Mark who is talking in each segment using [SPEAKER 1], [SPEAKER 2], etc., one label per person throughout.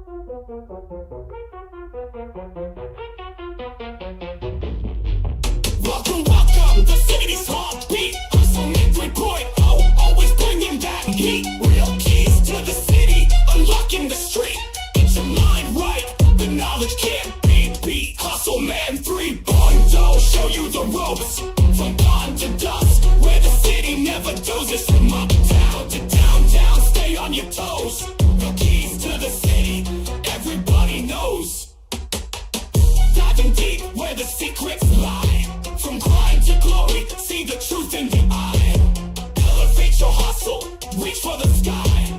[SPEAKER 1] Welcome, the city's heartbeat. Hustleman 3.0, always bringing that heat. Real keys to the city, unlocking the street. Get your mind right, the knowledge can't be beat. Hustleman 3.0, show you the ropes. From dawn to dusk, where the city never dozes. From uptown to downtown, stay on your toes. The keys to the city, everybody knows. Diving deep where the secrets lie. From crime to glory, see the truth in the eye. Elevate your hustle, reach for the sky.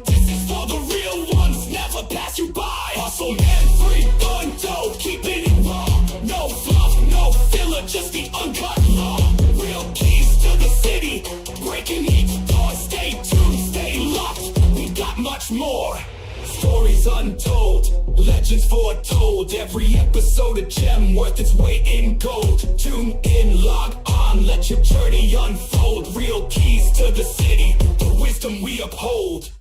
[SPEAKER 1] This is for the real ones, never pass you by. Hustleman 3.0, keeping it raw. No fluff, no filler, just the uncut law. Real keys to the city, breaking each door. Stay tuned, stay locked, we got much more. Stories untold, legends foretold. Every episode a gem worth its weight in gold. Tune in, log on, let your journey unfold. Real keys to the city, the wisdom we uphold.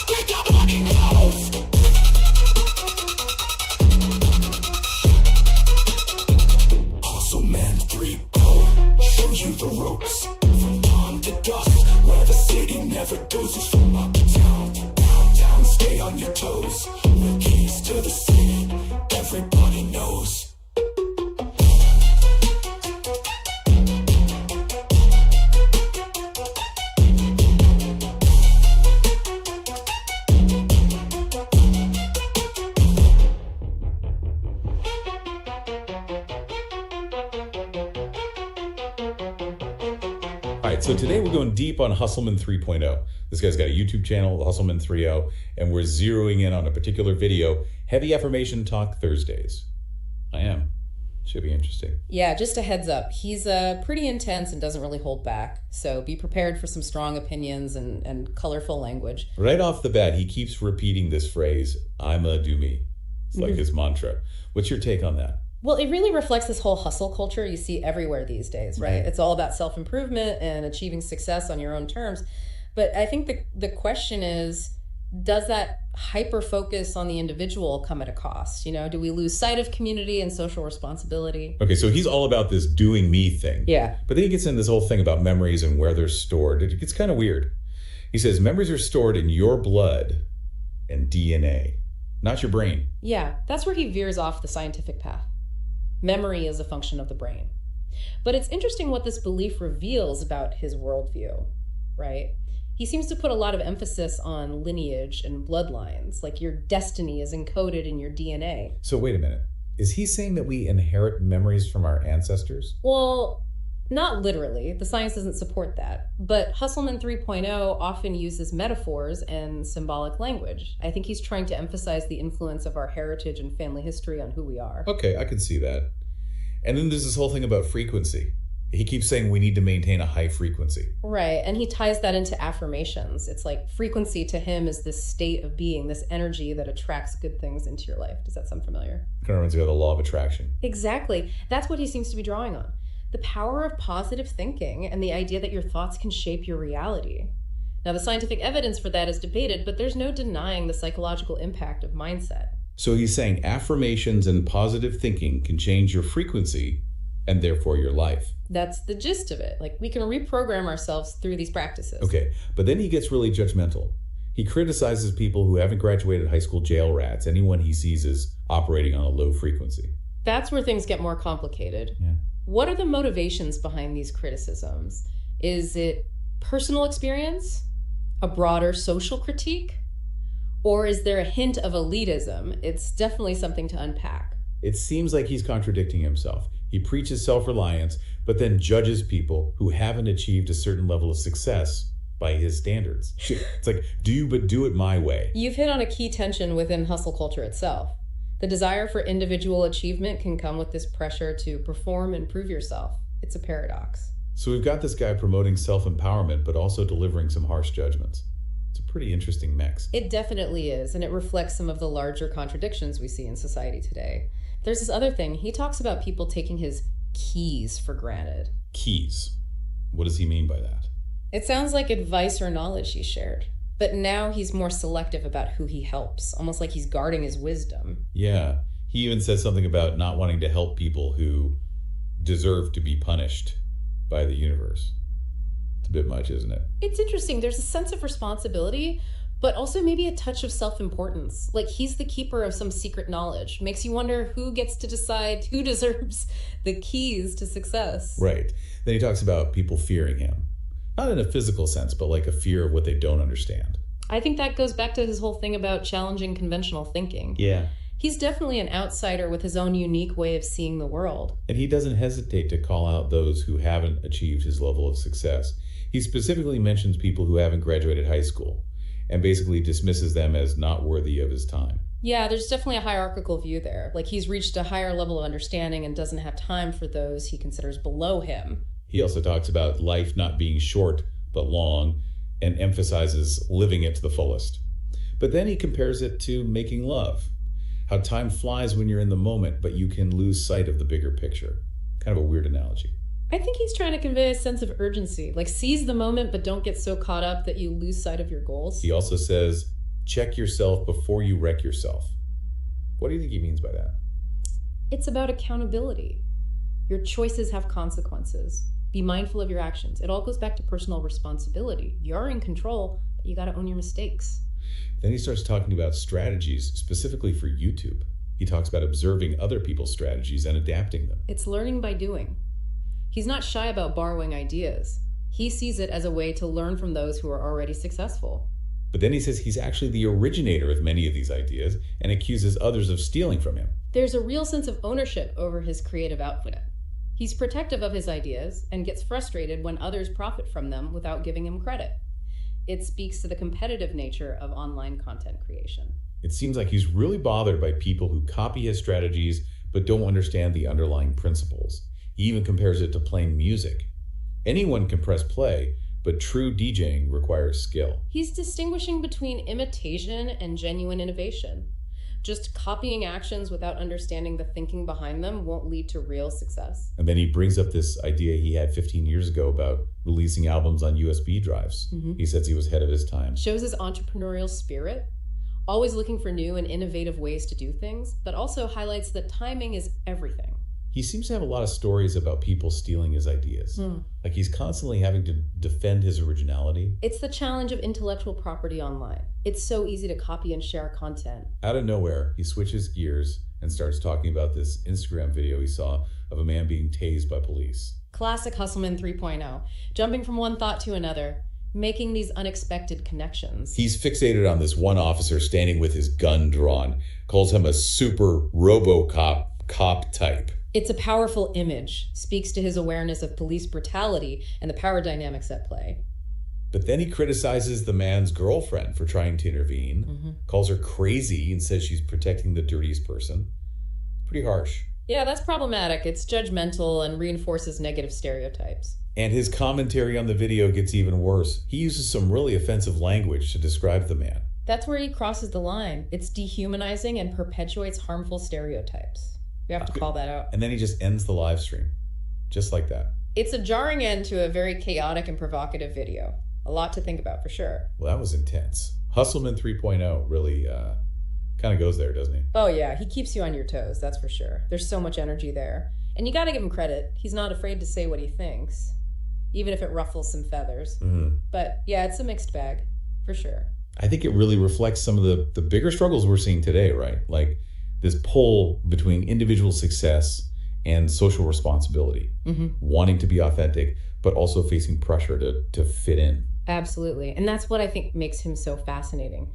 [SPEAKER 1] We got money knows. Hustleman 3.0, show you the ropes. From dawn to dusk, where the city never dozes. From uptown to downtown, stay on your toes. The keys to the city, everybody knows.
[SPEAKER 2] All right, so today we're going deep on Hustleman 3.0. This guy's got a YouTube channel, Hustleman 3.0, and we're zeroing in on a particular video, Heavy Affirmation Talk Thursdays. I am. Should be interesting.
[SPEAKER 3] Yeah, just a heads up. He's pretty intense and doesn't really hold back. So be prepared for some strong opinions and colorful language.
[SPEAKER 2] Right off the bat, he keeps repeating this phrase, I'ma do me. It's like his mantra. What's your take on that?
[SPEAKER 3] Well, it really reflects this whole hustle culture you see everywhere these days, right? It's all about self-improvement and achieving success on your own terms. But I think the question is, does that hyper focus on the individual come at a cost? You know, do we lose sight of community and social responsibility?
[SPEAKER 2] Okay, so he's all about this doing me thing.
[SPEAKER 3] Yeah.
[SPEAKER 2] But then he gets into this whole thing about memories and where they're stored. It gets kind of weird. He says memories are stored in your blood and DNA, not your brain.
[SPEAKER 3] Yeah, that's where he veers off the scientific path. Memory is a function of the brain. But it's interesting what this belief reveals about his worldview, right? He seems to put a lot of emphasis on lineage and bloodlines, like your destiny is encoded in your DNA.
[SPEAKER 2] So wait a minute. Is he saying that we inherit memories from our ancestors?
[SPEAKER 3] Well, not literally. The science doesn't support that. But Hustleman 3.0 often uses metaphors and symbolic language. I think he's trying to emphasize the influence of our heritage and family history on who we are.
[SPEAKER 2] Okay, I can see that. And then there's this whole thing about frequency. He keeps saying we need to maintain a high frequency.
[SPEAKER 3] Right, and he ties that into affirmations. It's like frequency to him is this state of being, this energy that attracts good things into your life. Does that sound familiar?
[SPEAKER 2] Kind of reminds me of the law of attraction.
[SPEAKER 3] Exactly. That's what he seems to be drawing on. The power of positive thinking and the idea that your thoughts can shape your reality. Now, the scientific evidence for that is debated, but there's no denying the psychological impact of mindset.
[SPEAKER 2] So he's saying affirmations and positive thinking can change your frequency and therefore your life.
[SPEAKER 3] That's the gist of it. Like, we can reprogram ourselves through these practices.
[SPEAKER 2] Okay, but then he gets really judgmental. He criticizes people who haven't graduated high school jail rats, anyone he sees is operating on a low frequency.
[SPEAKER 3] That's where things get more complicated.
[SPEAKER 2] Yeah.
[SPEAKER 3] What are the motivations behind these criticisms? Is it personal experience? A broader social critique? Or is there a hint of elitism? It's definitely something to unpack.
[SPEAKER 2] It seems like he's contradicting himself. He preaches self-reliance, but then judges people who haven't achieved a certain level of success by his standards. It's like, do it my way.
[SPEAKER 3] You've hit on a key tension within hustle culture itself. The desire for individual achievement can come with this pressure to perform and prove yourself. It's a paradox.
[SPEAKER 2] So we've got this guy promoting self-empowerment, but also delivering some harsh judgments. It's a pretty interesting mix.
[SPEAKER 3] It definitely is, and it reflects some of the larger contradictions we see in society today. There's this other thing. He talks about people taking his keys for granted.
[SPEAKER 2] Keys. What does he mean by that?
[SPEAKER 3] It sounds like advice or knowledge he shared. But now he's more selective about who he helps, almost like he's guarding his wisdom.
[SPEAKER 2] Yeah. He even says something about not wanting to help people who deserve to be punished by the universe. It's a bit much, isn't it?
[SPEAKER 3] It's interesting. There's a sense of responsibility, but also maybe a touch of self-importance. Like he's the keeper of some secret knowledge. Makes you wonder who gets to decide who deserves the keys to success.
[SPEAKER 2] Right. Then he talks about people fearing him. Not in a physical sense, but like a fear of what they don't understand.
[SPEAKER 3] I think that goes back to his whole thing about challenging conventional thinking.
[SPEAKER 2] Yeah.
[SPEAKER 3] He's definitely an outsider with his own unique way of seeing the world.
[SPEAKER 2] And he doesn't hesitate to call out those who haven't achieved his level of success. He specifically mentions people who haven't graduated high school and basically dismisses them as not worthy of his time.
[SPEAKER 3] Yeah, there's definitely a hierarchical view there. Like he's reached a higher level of understanding and doesn't have time for those he considers below him.
[SPEAKER 2] He also talks about life not being short but long and emphasizes living it to the fullest. But then he compares it to making love. How time flies when you're in the moment, but you can lose sight of the bigger picture. Kind of a weird analogy.
[SPEAKER 3] I think he's trying to convey a sense of urgency. Like seize the moment, but don't get so caught up that you lose sight of your goals.
[SPEAKER 2] He also says, check yourself before you wreck yourself. What do you think he means by that?
[SPEAKER 3] It's about accountability. Your choices have consequences. Be mindful of your actions. It all goes back to personal responsibility. You're in control, but you got to own your mistakes.
[SPEAKER 2] Then he starts talking about strategies specifically for YouTube. He talks about observing other people's strategies and adapting them.
[SPEAKER 3] It's learning by doing. He's not shy about borrowing ideas. He sees it as a way to learn from those who are already successful.
[SPEAKER 2] But then he says he's actually the originator of many of these ideas and accuses others of stealing from him.
[SPEAKER 3] There's a real sense of ownership over his creative output. He's protective of his ideas and gets frustrated when others profit from them without giving him credit. It speaks to the competitive nature of online content creation.
[SPEAKER 2] It seems like he's really bothered by people who copy his strategies but don't understand the underlying principles. He even compares it to playing music. Anyone can press play, but true DJing requires skill.
[SPEAKER 3] He's distinguishing between imitation and genuine innovation. Just copying actions without understanding the thinking behind them won't lead to real success.
[SPEAKER 2] And then he brings up this idea he had 15 years ago about releasing albums on USB drives. He says he was ahead of his time.
[SPEAKER 3] Shows his entrepreneurial spirit, always looking for new and innovative ways to do things, but also highlights that timing is everything.
[SPEAKER 2] He seems to have a lot of stories about people stealing his ideas. Like he's constantly having to defend his originality.
[SPEAKER 3] It's the challenge of intellectual property online. It's so easy to copy and share content.
[SPEAKER 2] Out of nowhere, he switches gears and starts talking about this Instagram video he saw of a man being tased by police.
[SPEAKER 3] Classic Hustleman 3.0, jumping from one thought to another, making these unexpected connections.
[SPEAKER 2] He's fixated on this one officer standing with his gun drawn, calls him a super RoboCop cop type.
[SPEAKER 3] It's a powerful image, speaks to his awareness of police brutality and the power dynamics at play.
[SPEAKER 2] But then he criticizes the man's girlfriend for trying to intervene, calls her crazy and says she's protecting the dirtiest person. Pretty harsh.
[SPEAKER 3] Yeah, that's problematic. It's judgmental and reinforces negative stereotypes.
[SPEAKER 2] And his commentary on the video gets even worse. He uses some really offensive language to describe the man.
[SPEAKER 3] That's where he crosses the line. It's dehumanizing and perpetuates harmful stereotypes. We have to call that out.
[SPEAKER 2] And then he just ends the live stream. Just like that.
[SPEAKER 3] It's a jarring end to a very chaotic and provocative video. A lot to think about for sure.
[SPEAKER 2] Well, that was intense. Hustleman 3.0 really kind of goes there, doesn't he?
[SPEAKER 3] Oh yeah, he keeps you on your toes, that's for sure. There's so much energy there. And you gotta give him credit. He's not afraid to say what he thinks, even if it ruffles some feathers. But yeah, it's a mixed bag, for sure.
[SPEAKER 2] I think it really reflects some of the bigger struggles we're seeing today, right? Like this pull between individual success and social responsibility, wanting to be authentic, but also facing pressure to fit in.
[SPEAKER 3] Absolutely. And that's what I think makes him so fascinating.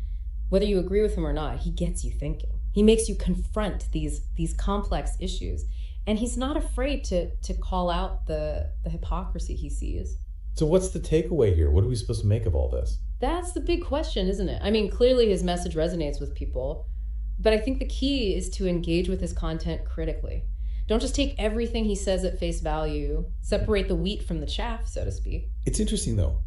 [SPEAKER 3] Whether you agree with him or not, he gets you thinking. He makes you confront these complex issues. And he's not afraid to call out the hypocrisy he sees.
[SPEAKER 2] So what's the takeaway here? What are we supposed to make of all this?
[SPEAKER 3] That's the big question, isn't it? I mean, clearly his message resonates with people, but I think the key is to engage with his content critically. Don't just take everything he says at face value, separate the wheat from the chaff, so to speak.
[SPEAKER 2] It's interesting though.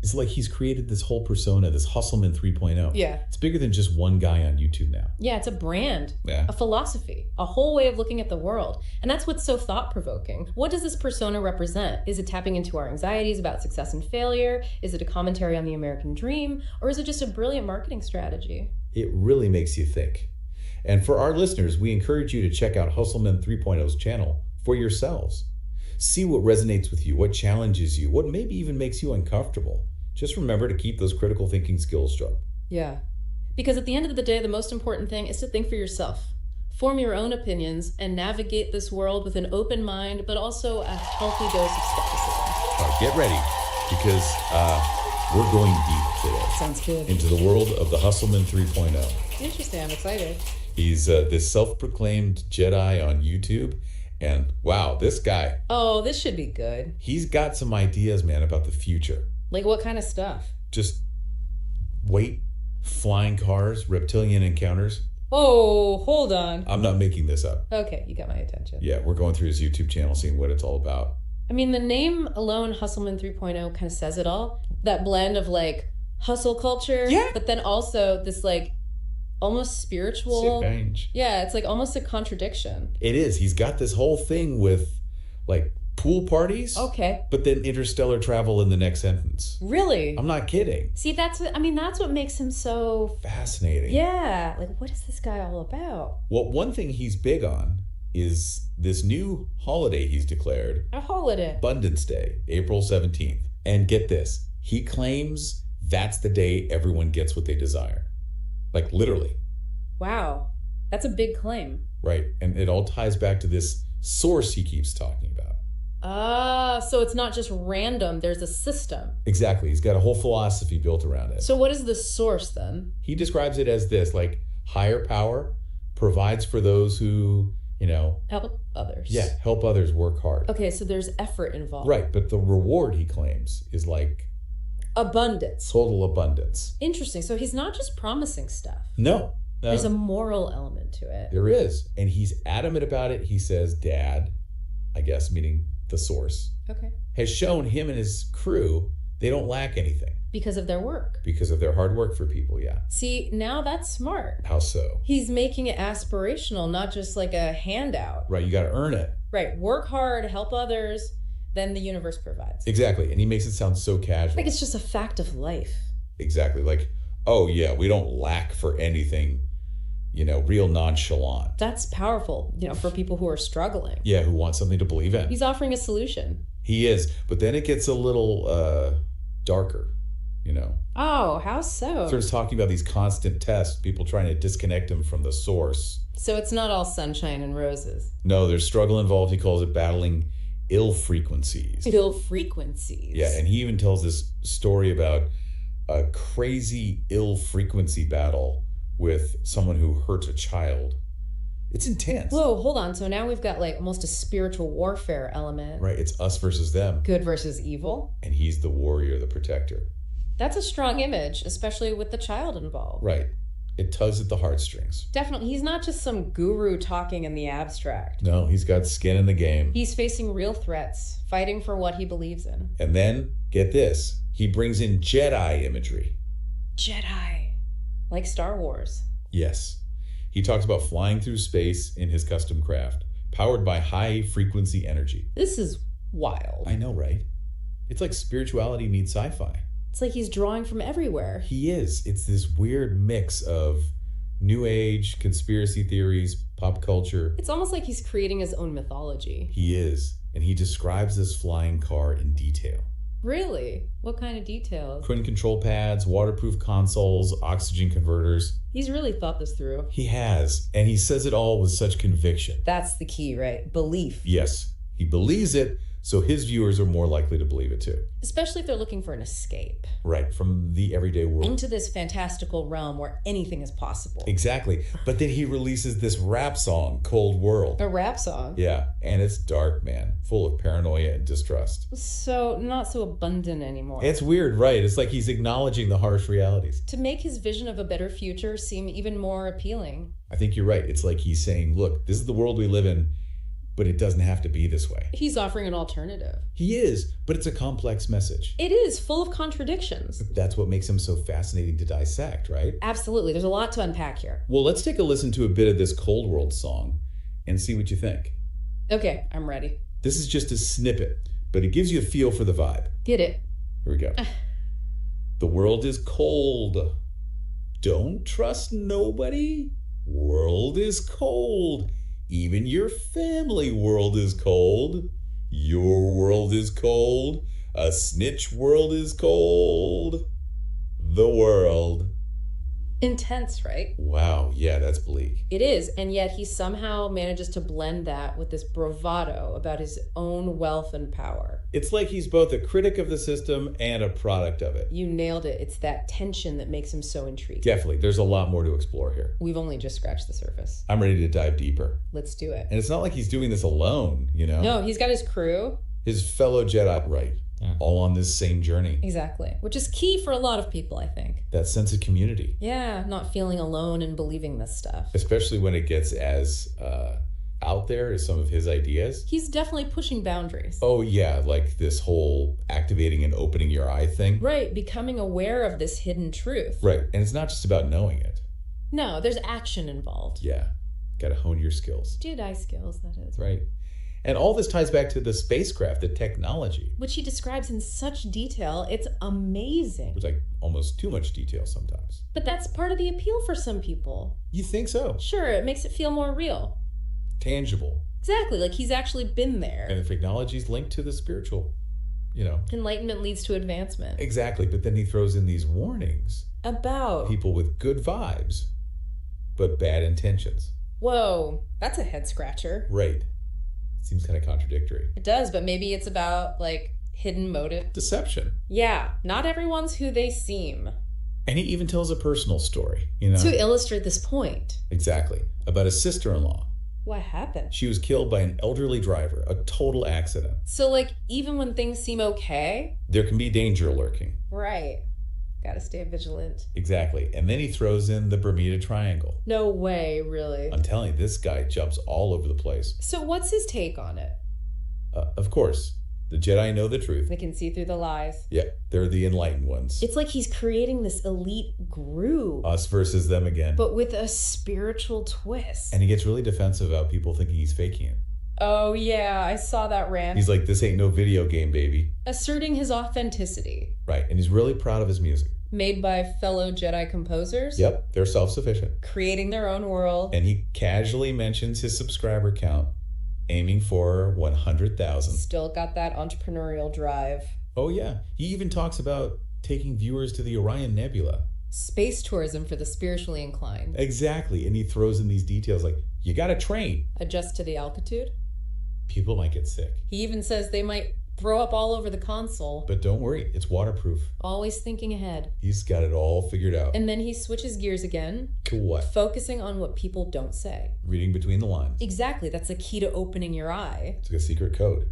[SPEAKER 2] It's like he's created this whole persona, this Hustleman 3.0.
[SPEAKER 3] Yeah.
[SPEAKER 2] It's bigger than just one guy on YouTube now.
[SPEAKER 3] Yeah, it's a brand,
[SPEAKER 2] Yeah.
[SPEAKER 3] a philosophy, a whole way of looking at the world. And that's what's so thought-provoking. What does this persona represent? Is it tapping into our anxieties about success and failure? Is it a commentary on the American dream? Or is it just a brilliant marketing strategy?
[SPEAKER 2] It really makes you think. And for our listeners, we encourage you to check out Hustleman 3.0's channel for yourselves. See what resonates with you, what challenges you, what maybe even makes you uncomfortable. Just remember to keep those critical thinking skills sharp.
[SPEAKER 3] Yeah. Because at the end of the day, the most important thing is to think for yourself. Form your own opinions and navigate this world with an open mind, but also a healthy dose of skepticism.
[SPEAKER 2] Get ready, because we're going deep today
[SPEAKER 3] Sounds good.
[SPEAKER 2] into the world of the Hustleman 3.0.
[SPEAKER 3] Interesting. I'm excited.
[SPEAKER 2] He's this self-proclaimed Jedi on YouTube. And wow, this guy,
[SPEAKER 3] Oh, this should be good.
[SPEAKER 2] he's got some ideas, man, about the future.
[SPEAKER 3] Like what kind of stuff?
[SPEAKER 2] Just wait, flying cars, reptilian encounters.
[SPEAKER 3] Oh, hold on.
[SPEAKER 2] I'm not making this up.
[SPEAKER 3] Okay, you got my attention.
[SPEAKER 2] Yeah, we're going through his YouTube channel, seeing what it's all about.
[SPEAKER 3] I mean, the name alone, Hustleman 3.0, kind of says it all. That blend of like hustle culture,
[SPEAKER 2] Yeah.
[SPEAKER 3] but then also this like almost spiritual.
[SPEAKER 2] Strange.
[SPEAKER 3] Yeah, it's like almost a contradiction.
[SPEAKER 2] It is. He's got this whole thing with like pool parties,
[SPEAKER 3] Okay.
[SPEAKER 2] but then interstellar travel in the next sentence.
[SPEAKER 3] Really?
[SPEAKER 2] I'm not kidding.
[SPEAKER 3] See, that's what makes him so.
[SPEAKER 2] Fascinating.
[SPEAKER 3] Yeah. Like, what is this guy all about?
[SPEAKER 2] Well, one thing he's big on is this new holiday he's declared,
[SPEAKER 3] A holiday.
[SPEAKER 2] Abundance Day, April 17th. And get this, he claims that's the day everyone gets what they desire. Like literally,
[SPEAKER 3] Wow. That's a big claim.
[SPEAKER 2] right? And it all ties back to this source he keeps talking about.
[SPEAKER 3] Ah, so it's not just random. There's a system.
[SPEAKER 2] Exactly. He's got a whole philosophy built around it.
[SPEAKER 3] So what is the source then?
[SPEAKER 2] He describes it as this, like higher power provides for those who,
[SPEAKER 3] Help others.
[SPEAKER 2] help others work hard.
[SPEAKER 3] Okay, so there's effort involved.
[SPEAKER 2] Right. But the reward, he claims, is like
[SPEAKER 3] Abundance.
[SPEAKER 2] total abundance.
[SPEAKER 3] Interesting. So he's not just promising stuff.
[SPEAKER 2] No.
[SPEAKER 3] There's a moral element to it.
[SPEAKER 2] There is. And he's adamant about it. He says, Dad, I guess, meaning the source,
[SPEAKER 3] Okay.
[SPEAKER 2] has shown him and his crew they don't lack anything
[SPEAKER 3] Because of their work.
[SPEAKER 2] because of their hard work for people. Yeah.
[SPEAKER 3] See, now that's smart.
[SPEAKER 2] How so?
[SPEAKER 3] He's making it aspirational, not just like a handout.
[SPEAKER 2] Right. You got to earn it.
[SPEAKER 3] Right. Work hard, help others, then the universe provides.
[SPEAKER 2] Exactly. And he makes it sound so casual.
[SPEAKER 3] Like it's just a fact of life.
[SPEAKER 2] Exactly. Like, oh, yeah, we don't lack for anything, real nonchalant.
[SPEAKER 3] That's powerful, for people who are struggling.
[SPEAKER 2] Yeah, who want something to believe in.
[SPEAKER 3] He's offering a solution.
[SPEAKER 2] He is. But then it gets a little darker,
[SPEAKER 3] Oh, how so?
[SPEAKER 2] Starts talking about these constant tests, people trying to disconnect him from the source.
[SPEAKER 3] So it's not all sunshine and roses.
[SPEAKER 2] No, there's struggle involved. He calls it battling ill frequencies.
[SPEAKER 3] Ill frequencies.
[SPEAKER 2] Yeah, and he even tells this story about a crazy ill frequency battle with someone who hurt a child. It's intense.
[SPEAKER 3] Whoa, hold on. So now we've got like almost a spiritual warfare element.
[SPEAKER 2] Right, it's us versus them.
[SPEAKER 3] Good versus evil.
[SPEAKER 2] And he's the warrior, the protector.
[SPEAKER 3] That's a strong image, especially with the child involved.
[SPEAKER 2] Right. It tugs at the heartstrings.
[SPEAKER 3] Definitely. He's not just some guru talking in the abstract.
[SPEAKER 2] No, he's got skin in the game.
[SPEAKER 3] He's facing real threats, fighting for what he believes in.
[SPEAKER 2] And then, get this, he brings in Jedi imagery.
[SPEAKER 3] Jedi. Like Star Wars.
[SPEAKER 2] Yes. He talks about flying through space in his custom craft, powered by high frequency energy.
[SPEAKER 3] This is wild.
[SPEAKER 2] I know, right? It's like spirituality meets sci-fi.
[SPEAKER 3] It's like he's drawing from everywhere.
[SPEAKER 2] He is. It's this weird mix of new age, conspiracy theories, pop culture.
[SPEAKER 3] It's almost like he's creating his own mythology.
[SPEAKER 2] He is. And he describes this flying car in detail.
[SPEAKER 3] Really? What kind of details?
[SPEAKER 2] Twin control pads, waterproof consoles, oxygen converters.
[SPEAKER 3] He's really thought this through.
[SPEAKER 2] He has. And he says it all with such conviction.
[SPEAKER 3] That's the key, right? Belief.
[SPEAKER 2] Yes. He believes it, so his viewers are more likely to believe it too.
[SPEAKER 3] Especially if they're looking for an escape
[SPEAKER 2] Right, from the everyday world.
[SPEAKER 3] into this fantastical realm where anything is possible.
[SPEAKER 2] Exactly. But then he releases this rap song, Cold World.
[SPEAKER 3] A rap song.
[SPEAKER 2] Yeah, and it's dark, man, full of paranoia and distrust.
[SPEAKER 3] So not so abundant anymore.
[SPEAKER 2] It's weird, right? It's like he's acknowledging the harsh realities.
[SPEAKER 3] To make his vision of a better future seem even more appealing.
[SPEAKER 2] I think you're right. It's like he's saying, look, this is the world we live in, but it doesn't have to be this way.
[SPEAKER 3] He's offering an alternative.
[SPEAKER 2] He is, but it's a complex message.
[SPEAKER 3] It is full of contradictions.
[SPEAKER 2] That's what makes him so fascinating to dissect, right?
[SPEAKER 3] Absolutely. There's a lot to unpack here.
[SPEAKER 2] Well, let's take a listen to a bit of this Cold World song and see what you think.
[SPEAKER 3] Okay, I'm ready.
[SPEAKER 2] This is just a snippet, but it gives you a feel for the vibe.
[SPEAKER 3] Get it.
[SPEAKER 2] Here we go. The world is cold. Don't trust nobody. World is cold. Even your family world is cold. Your world is cold. A snitch world is cold. The world.
[SPEAKER 3] Intense, right?
[SPEAKER 2] Wow, yeah, that's bleak.
[SPEAKER 3] It is, and yet he somehow manages to blend that with this bravado about his own wealth and power.
[SPEAKER 2] It's like he's both a critic of the system and a product of it.
[SPEAKER 3] You nailed it. It's that tension that makes him so intriguing.
[SPEAKER 2] Definitely, there's a lot more to explore here.
[SPEAKER 3] We've only just scratched the surface.
[SPEAKER 2] I'm ready to dive deeper.
[SPEAKER 3] Let's do it.
[SPEAKER 2] And it's not like he's doing this alone, you know?
[SPEAKER 3] No, he's got his crew.
[SPEAKER 2] His fellow Jedi, right? All on this same journey.
[SPEAKER 3] Exactly. Which is key for a lot of people, I think.
[SPEAKER 2] That sense of community.
[SPEAKER 3] Yeah, not feeling alone and believing this stuff.
[SPEAKER 2] Especially when it gets as out there as some of his ideas.
[SPEAKER 3] He's definitely pushing boundaries.
[SPEAKER 2] Oh, yeah, like this whole activating and opening your eye thing.
[SPEAKER 3] Right, becoming aware of this hidden truth.
[SPEAKER 2] Right, and it's not just about knowing it.
[SPEAKER 3] No, there's action involved.
[SPEAKER 2] Yeah, gotta hone your skills.
[SPEAKER 3] Jedi skills, that is.
[SPEAKER 2] Right. And all this ties back to the spacecraft, the technology.
[SPEAKER 3] Which he describes in such detail, it's amazing.
[SPEAKER 2] It's like almost too much detail sometimes.
[SPEAKER 3] But that's part of the appeal for some people.
[SPEAKER 2] You think so?
[SPEAKER 3] Sure, it makes it feel more real.
[SPEAKER 2] Tangible.
[SPEAKER 3] Exactly, like he's actually been there.
[SPEAKER 2] And the technology's linked to the spiritual, you know.
[SPEAKER 3] Enlightenment leads to advancement.
[SPEAKER 2] Exactly, but then he throws in these warnings.
[SPEAKER 3] About
[SPEAKER 2] People with good vibes, but bad intentions.
[SPEAKER 3] Whoa, that's a head scratcher.
[SPEAKER 2] Right. Seems kind of contradictory.
[SPEAKER 3] It does, but maybe it's about, like, hidden motive.
[SPEAKER 2] Deception.
[SPEAKER 3] Yeah, not everyone's who they seem.
[SPEAKER 2] And he even tells a personal story, you know?
[SPEAKER 3] To illustrate this point.
[SPEAKER 2] Exactly. About a sister-in-law.
[SPEAKER 3] What happened?
[SPEAKER 2] She was killed by an elderly driver, a total accident.
[SPEAKER 3] So, like, even when things seem okay?
[SPEAKER 2] There can be danger lurking.
[SPEAKER 3] Right. Gotta stay vigilant.
[SPEAKER 2] Exactly. And then he throws in the Bermuda Triangle.
[SPEAKER 3] No way, really.
[SPEAKER 2] I'm telling you, this guy jumps all over the place.
[SPEAKER 3] So what's his take on it?
[SPEAKER 2] Of course, the Jedi know the truth.
[SPEAKER 3] They can see through the lies.
[SPEAKER 2] Yeah, they're the enlightened ones.
[SPEAKER 3] It's like he's creating this elite group.
[SPEAKER 2] Us versus them again.
[SPEAKER 3] But with a spiritual twist.
[SPEAKER 2] And he gets really defensive about people thinking he's faking it.
[SPEAKER 3] Oh, yeah, I saw that rant.
[SPEAKER 2] He's like, this ain't no video game, baby.
[SPEAKER 3] Asserting his authenticity.
[SPEAKER 2] Right, and he's really proud of his music.
[SPEAKER 3] Made by fellow Jedi composers.
[SPEAKER 2] Yep, they're self-sufficient.
[SPEAKER 3] Creating their own world.
[SPEAKER 2] And he casually mentions his subscriber count, aiming for 100,000.
[SPEAKER 3] Still got that entrepreneurial drive.
[SPEAKER 2] Oh, yeah. He even talks about taking viewers to the Orion Nebula.
[SPEAKER 3] Space tourism for the spiritually inclined.
[SPEAKER 2] Exactly, and he throws in these details like, you gotta train.
[SPEAKER 3] Adjust to the altitude.
[SPEAKER 2] People might get sick.
[SPEAKER 3] He even says they might throw up all over the console.
[SPEAKER 2] But don't worry, it's waterproof.
[SPEAKER 3] Always thinking ahead.
[SPEAKER 2] He's got it all figured out.
[SPEAKER 3] And then he switches gears again.
[SPEAKER 2] To what?
[SPEAKER 3] Focusing on what people don't say.
[SPEAKER 2] Reading between the lines.
[SPEAKER 3] Exactly. That's the key to opening your eye.
[SPEAKER 2] It's like a secret code.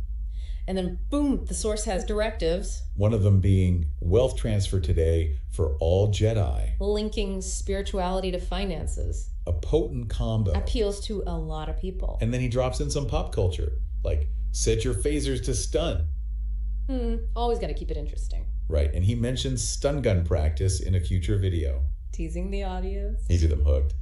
[SPEAKER 3] And then, boom, the source has directives.
[SPEAKER 2] One of them being wealth transfer today for all Jedi.
[SPEAKER 3] Linking spirituality to finances.
[SPEAKER 2] A potent combo.
[SPEAKER 3] Appeals to a lot of people.
[SPEAKER 2] And then he drops in some pop culture. Like, set your phasers to stun.
[SPEAKER 3] Always got to keep it interesting.
[SPEAKER 2] Right, and he mentions stun gun practice in a future video.
[SPEAKER 3] Teasing the audience.
[SPEAKER 2] He did them hooked.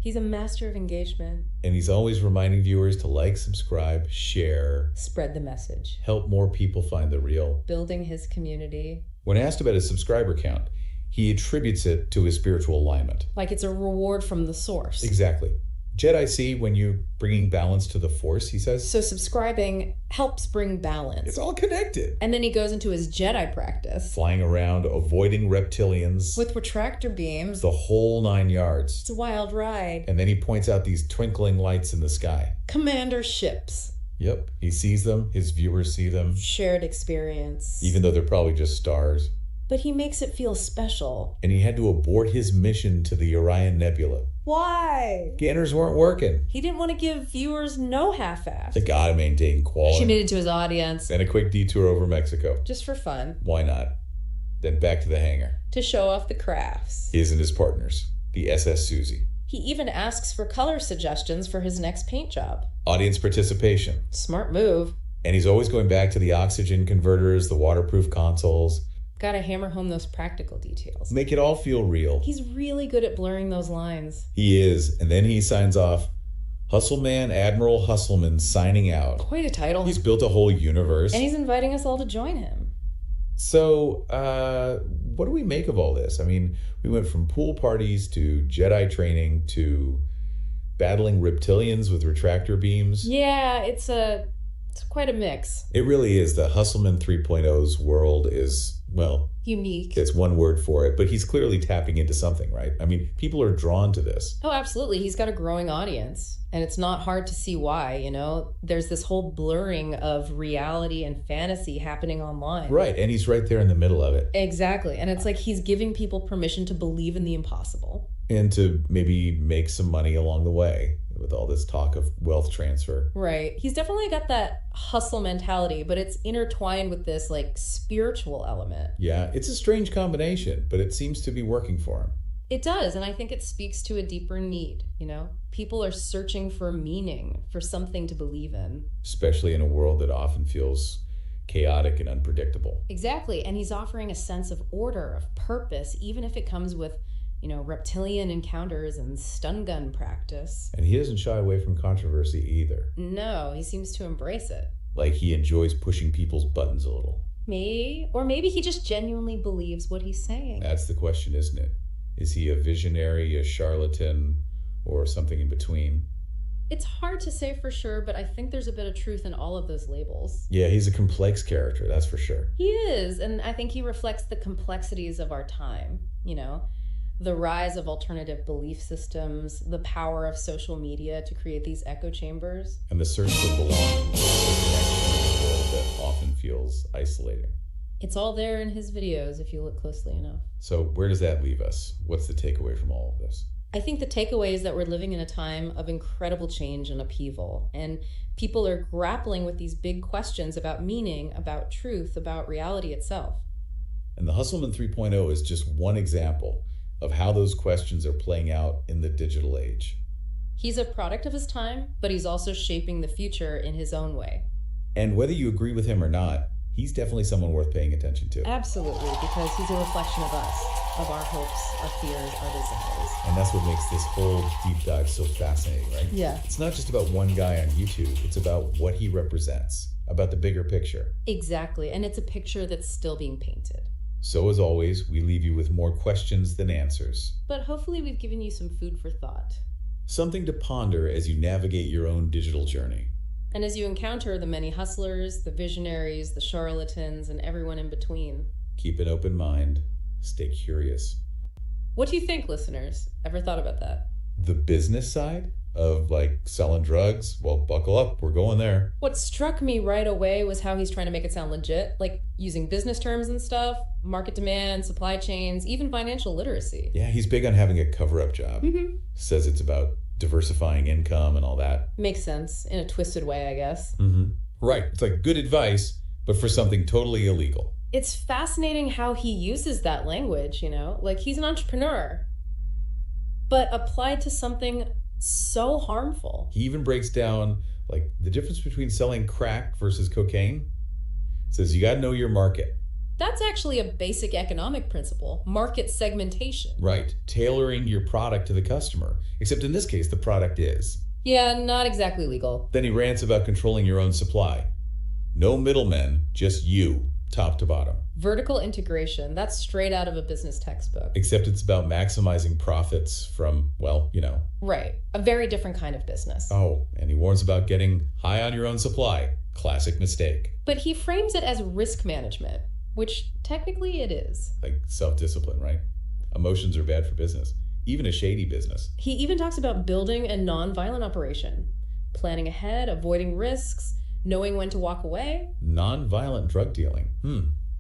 [SPEAKER 3] He's a master of engagement.
[SPEAKER 2] And he's always reminding viewers to like, subscribe, share.
[SPEAKER 3] Spread the message.
[SPEAKER 2] Help more people find the real.
[SPEAKER 3] Building his community.
[SPEAKER 2] When asked about his subscriber count, he attributes it to his spiritual alignment.
[SPEAKER 3] Like it's a reward from the source.
[SPEAKER 2] Exactly. Jedi see when you bringing balance to the Force, he says.
[SPEAKER 3] So subscribing helps bring balance.
[SPEAKER 2] It's all connected.
[SPEAKER 3] And then he goes into his Jedi practice.
[SPEAKER 2] Flying around, avoiding reptilians.
[SPEAKER 3] With retractor beams.
[SPEAKER 2] The whole 9 yards.
[SPEAKER 3] It's a wild ride.
[SPEAKER 2] And then he points out these twinkling lights in the sky.
[SPEAKER 3] Commander ships.
[SPEAKER 2] Yep. He sees them. His viewers see them.
[SPEAKER 3] Shared experience.
[SPEAKER 2] Even though they're probably just stars.
[SPEAKER 3] But he makes it feel special.
[SPEAKER 2] And he had to abort his mission to the Orion Nebula.
[SPEAKER 3] Why?
[SPEAKER 2] Scanners weren't working.
[SPEAKER 3] He didn't want to give viewers no half-ass.
[SPEAKER 2] They gotta maintain quality.
[SPEAKER 3] Committed to his audience.
[SPEAKER 2] And a quick detour over Mexico.
[SPEAKER 3] Just for fun.
[SPEAKER 2] Why not? Then back to the hangar.
[SPEAKER 3] To show off the crafts.
[SPEAKER 2] His and his partners, the SS Susie.
[SPEAKER 3] He even asks for color suggestions for his next paint job.
[SPEAKER 2] Audience participation.
[SPEAKER 3] Smart move.
[SPEAKER 2] And he's always going back to the oxygen converters, the waterproof consoles.
[SPEAKER 3] Gotta hammer home those practical details.
[SPEAKER 2] Make it all feel real.
[SPEAKER 3] He's really good at blurring those lines.
[SPEAKER 2] He is. And then he signs off, Hustleman, Admiral Hustleman, signing out.
[SPEAKER 3] Quite a title.
[SPEAKER 2] He's built a whole universe.
[SPEAKER 3] And he's inviting us all to join him.
[SPEAKER 2] So, what do we make of all this? I mean, we went from pool parties to Jedi training to battling reptilians with retractor beams.
[SPEAKER 3] Yeah, it's quite a mix.
[SPEAKER 2] It really is. The Hustleman 3.0's world is, well,
[SPEAKER 3] unique.
[SPEAKER 2] It's one word for it, but he's clearly tapping into something, right? I mean, people are drawn to this.
[SPEAKER 3] Oh, absolutely. He's got a growing audience, and it's not hard to see why, There's this whole blurring of reality and fantasy happening online.
[SPEAKER 2] Right, and he's right there in the middle of it.
[SPEAKER 3] Exactly. And it's like he's giving people permission to believe in the impossible.
[SPEAKER 2] And to maybe make some money along the way with all this talk of wealth transfer.
[SPEAKER 3] Right. He's definitely got that hustle mentality, but it's intertwined with this spiritual element.
[SPEAKER 2] Yeah, it's a strange combination, but it seems to be working for him.
[SPEAKER 3] It does, and I think it speaks to a deeper need, People are searching for meaning, for something to believe in.
[SPEAKER 2] Especially in a world that often feels chaotic and unpredictable.
[SPEAKER 3] Exactly, and he's offering a sense of order, of purpose, even if it comes with reptilian encounters and stun gun practice.
[SPEAKER 2] And he doesn't shy away from controversy either.
[SPEAKER 3] No, he seems to embrace it.
[SPEAKER 2] Like he enjoys pushing people's buttons a little.
[SPEAKER 3] Maybe he just genuinely believes what he's saying.
[SPEAKER 2] That's the question, isn't it? Is he a visionary, a charlatan, or something in between?
[SPEAKER 3] It's hard to say for sure, but I think there's a bit of truth in all of those labels.
[SPEAKER 2] Yeah, he's a complex character, that's for sure.
[SPEAKER 3] He is, and I think he reflects the complexities of our time, The rise of alternative belief systems, the power of social media to create these echo chambers.
[SPEAKER 2] And the search for belonging, for connection in a world that often feels isolating.
[SPEAKER 3] It's all there in his videos if you look closely enough.
[SPEAKER 2] So where does that leave us? What's the takeaway from all of this?
[SPEAKER 3] I think the takeaway is that we're living in a time of incredible change and upheaval, and people are grappling with these big questions about meaning, about truth, about reality itself.
[SPEAKER 2] And the Hustleman 3.0 is just one example of how those questions are playing out in the digital age.
[SPEAKER 3] He's a product of his time, but he's also shaping the future in his own way.
[SPEAKER 2] And whether you agree with him or not, he's definitely someone worth paying attention to.
[SPEAKER 3] Absolutely, because he's a reflection of us, of our hopes, our fears, our desires.
[SPEAKER 2] And that's what makes this whole deep dive so fascinating, right?
[SPEAKER 3] Yeah.
[SPEAKER 2] It's not just about one guy on YouTube. It's about what he represents, about the bigger picture.
[SPEAKER 3] Exactly, and it's a picture that's still being painted.
[SPEAKER 2] So as always, we leave you with more questions than answers.
[SPEAKER 3] But hopefully we've given you some food for thought.
[SPEAKER 2] Something to ponder as you navigate your own digital journey.
[SPEAKER 3] And as you encounter the many hustlers, the visionaries, the charlatans, and everyone in between.
[SPEAKER 2] Keep an open mind. Stay curious.
[SPEAKER 3] What do you think, listeners? Ever thought about that?
[SPEAKER 2] The business side of selling drugs? Well, buckle up. We're going there.
[SPEAKER 3] What struck me right away was how he's trying to make it sound legit, using business terms and stuff, market demand, supply chains, even financial literacy.
[SPEAKER 2] Yeah, he's big on having a cover-up job.
[SPEAKER 3] Mm-hmm.
[SPEAKER 2] Says it's about diversifying income and all that.
[SPEAKER 3] Makes sense, in a twisted way, I guess.
[SPEAKER 2] Mm-hmm. Right. It's good advice, but for something totally illegal.
[SPEAKER 3] It's fascinating how he uses that language, he's an entrepreneur, but applied to something so harmful.
[SPEAKER 2] He even breaks down the difference between selling crack versus cocaine. Says you got to know your market.
[SPEAKER 3] That's actually a basic economic principle, market segmentation.
[SPEAKER 2] Right, tailoring your product to the customer. Except in this case, the product is.
[SPEAKER 3] Yeah, not exactly legal.
[SPEAKER 2] Then he rants about controlling your own supply. No middlemen, just you, top to bottom.
[SPEAKER 3] Vertical integration, that's straight out of a business textbook.
[SPEAKER 2] Except it's about maximizing profits from,
[SPEAKER 3] Right, a very different kind of business.
[SPEAKER 2] Oh, and he warns about getting high on your own supply. Classic mistake.
[SPEAKER 3] But he frames it as risk management, which technically it is.
[SPEAKER 2] Self-discipline, right? Emotions are bad for business, even a shady business.
[SPEAKER 3] He even talks about building a non-violent operation, planning ahead, avoiding risks, knowing when to walk away.
[SPEAKER 2] Non-violent drug dealing.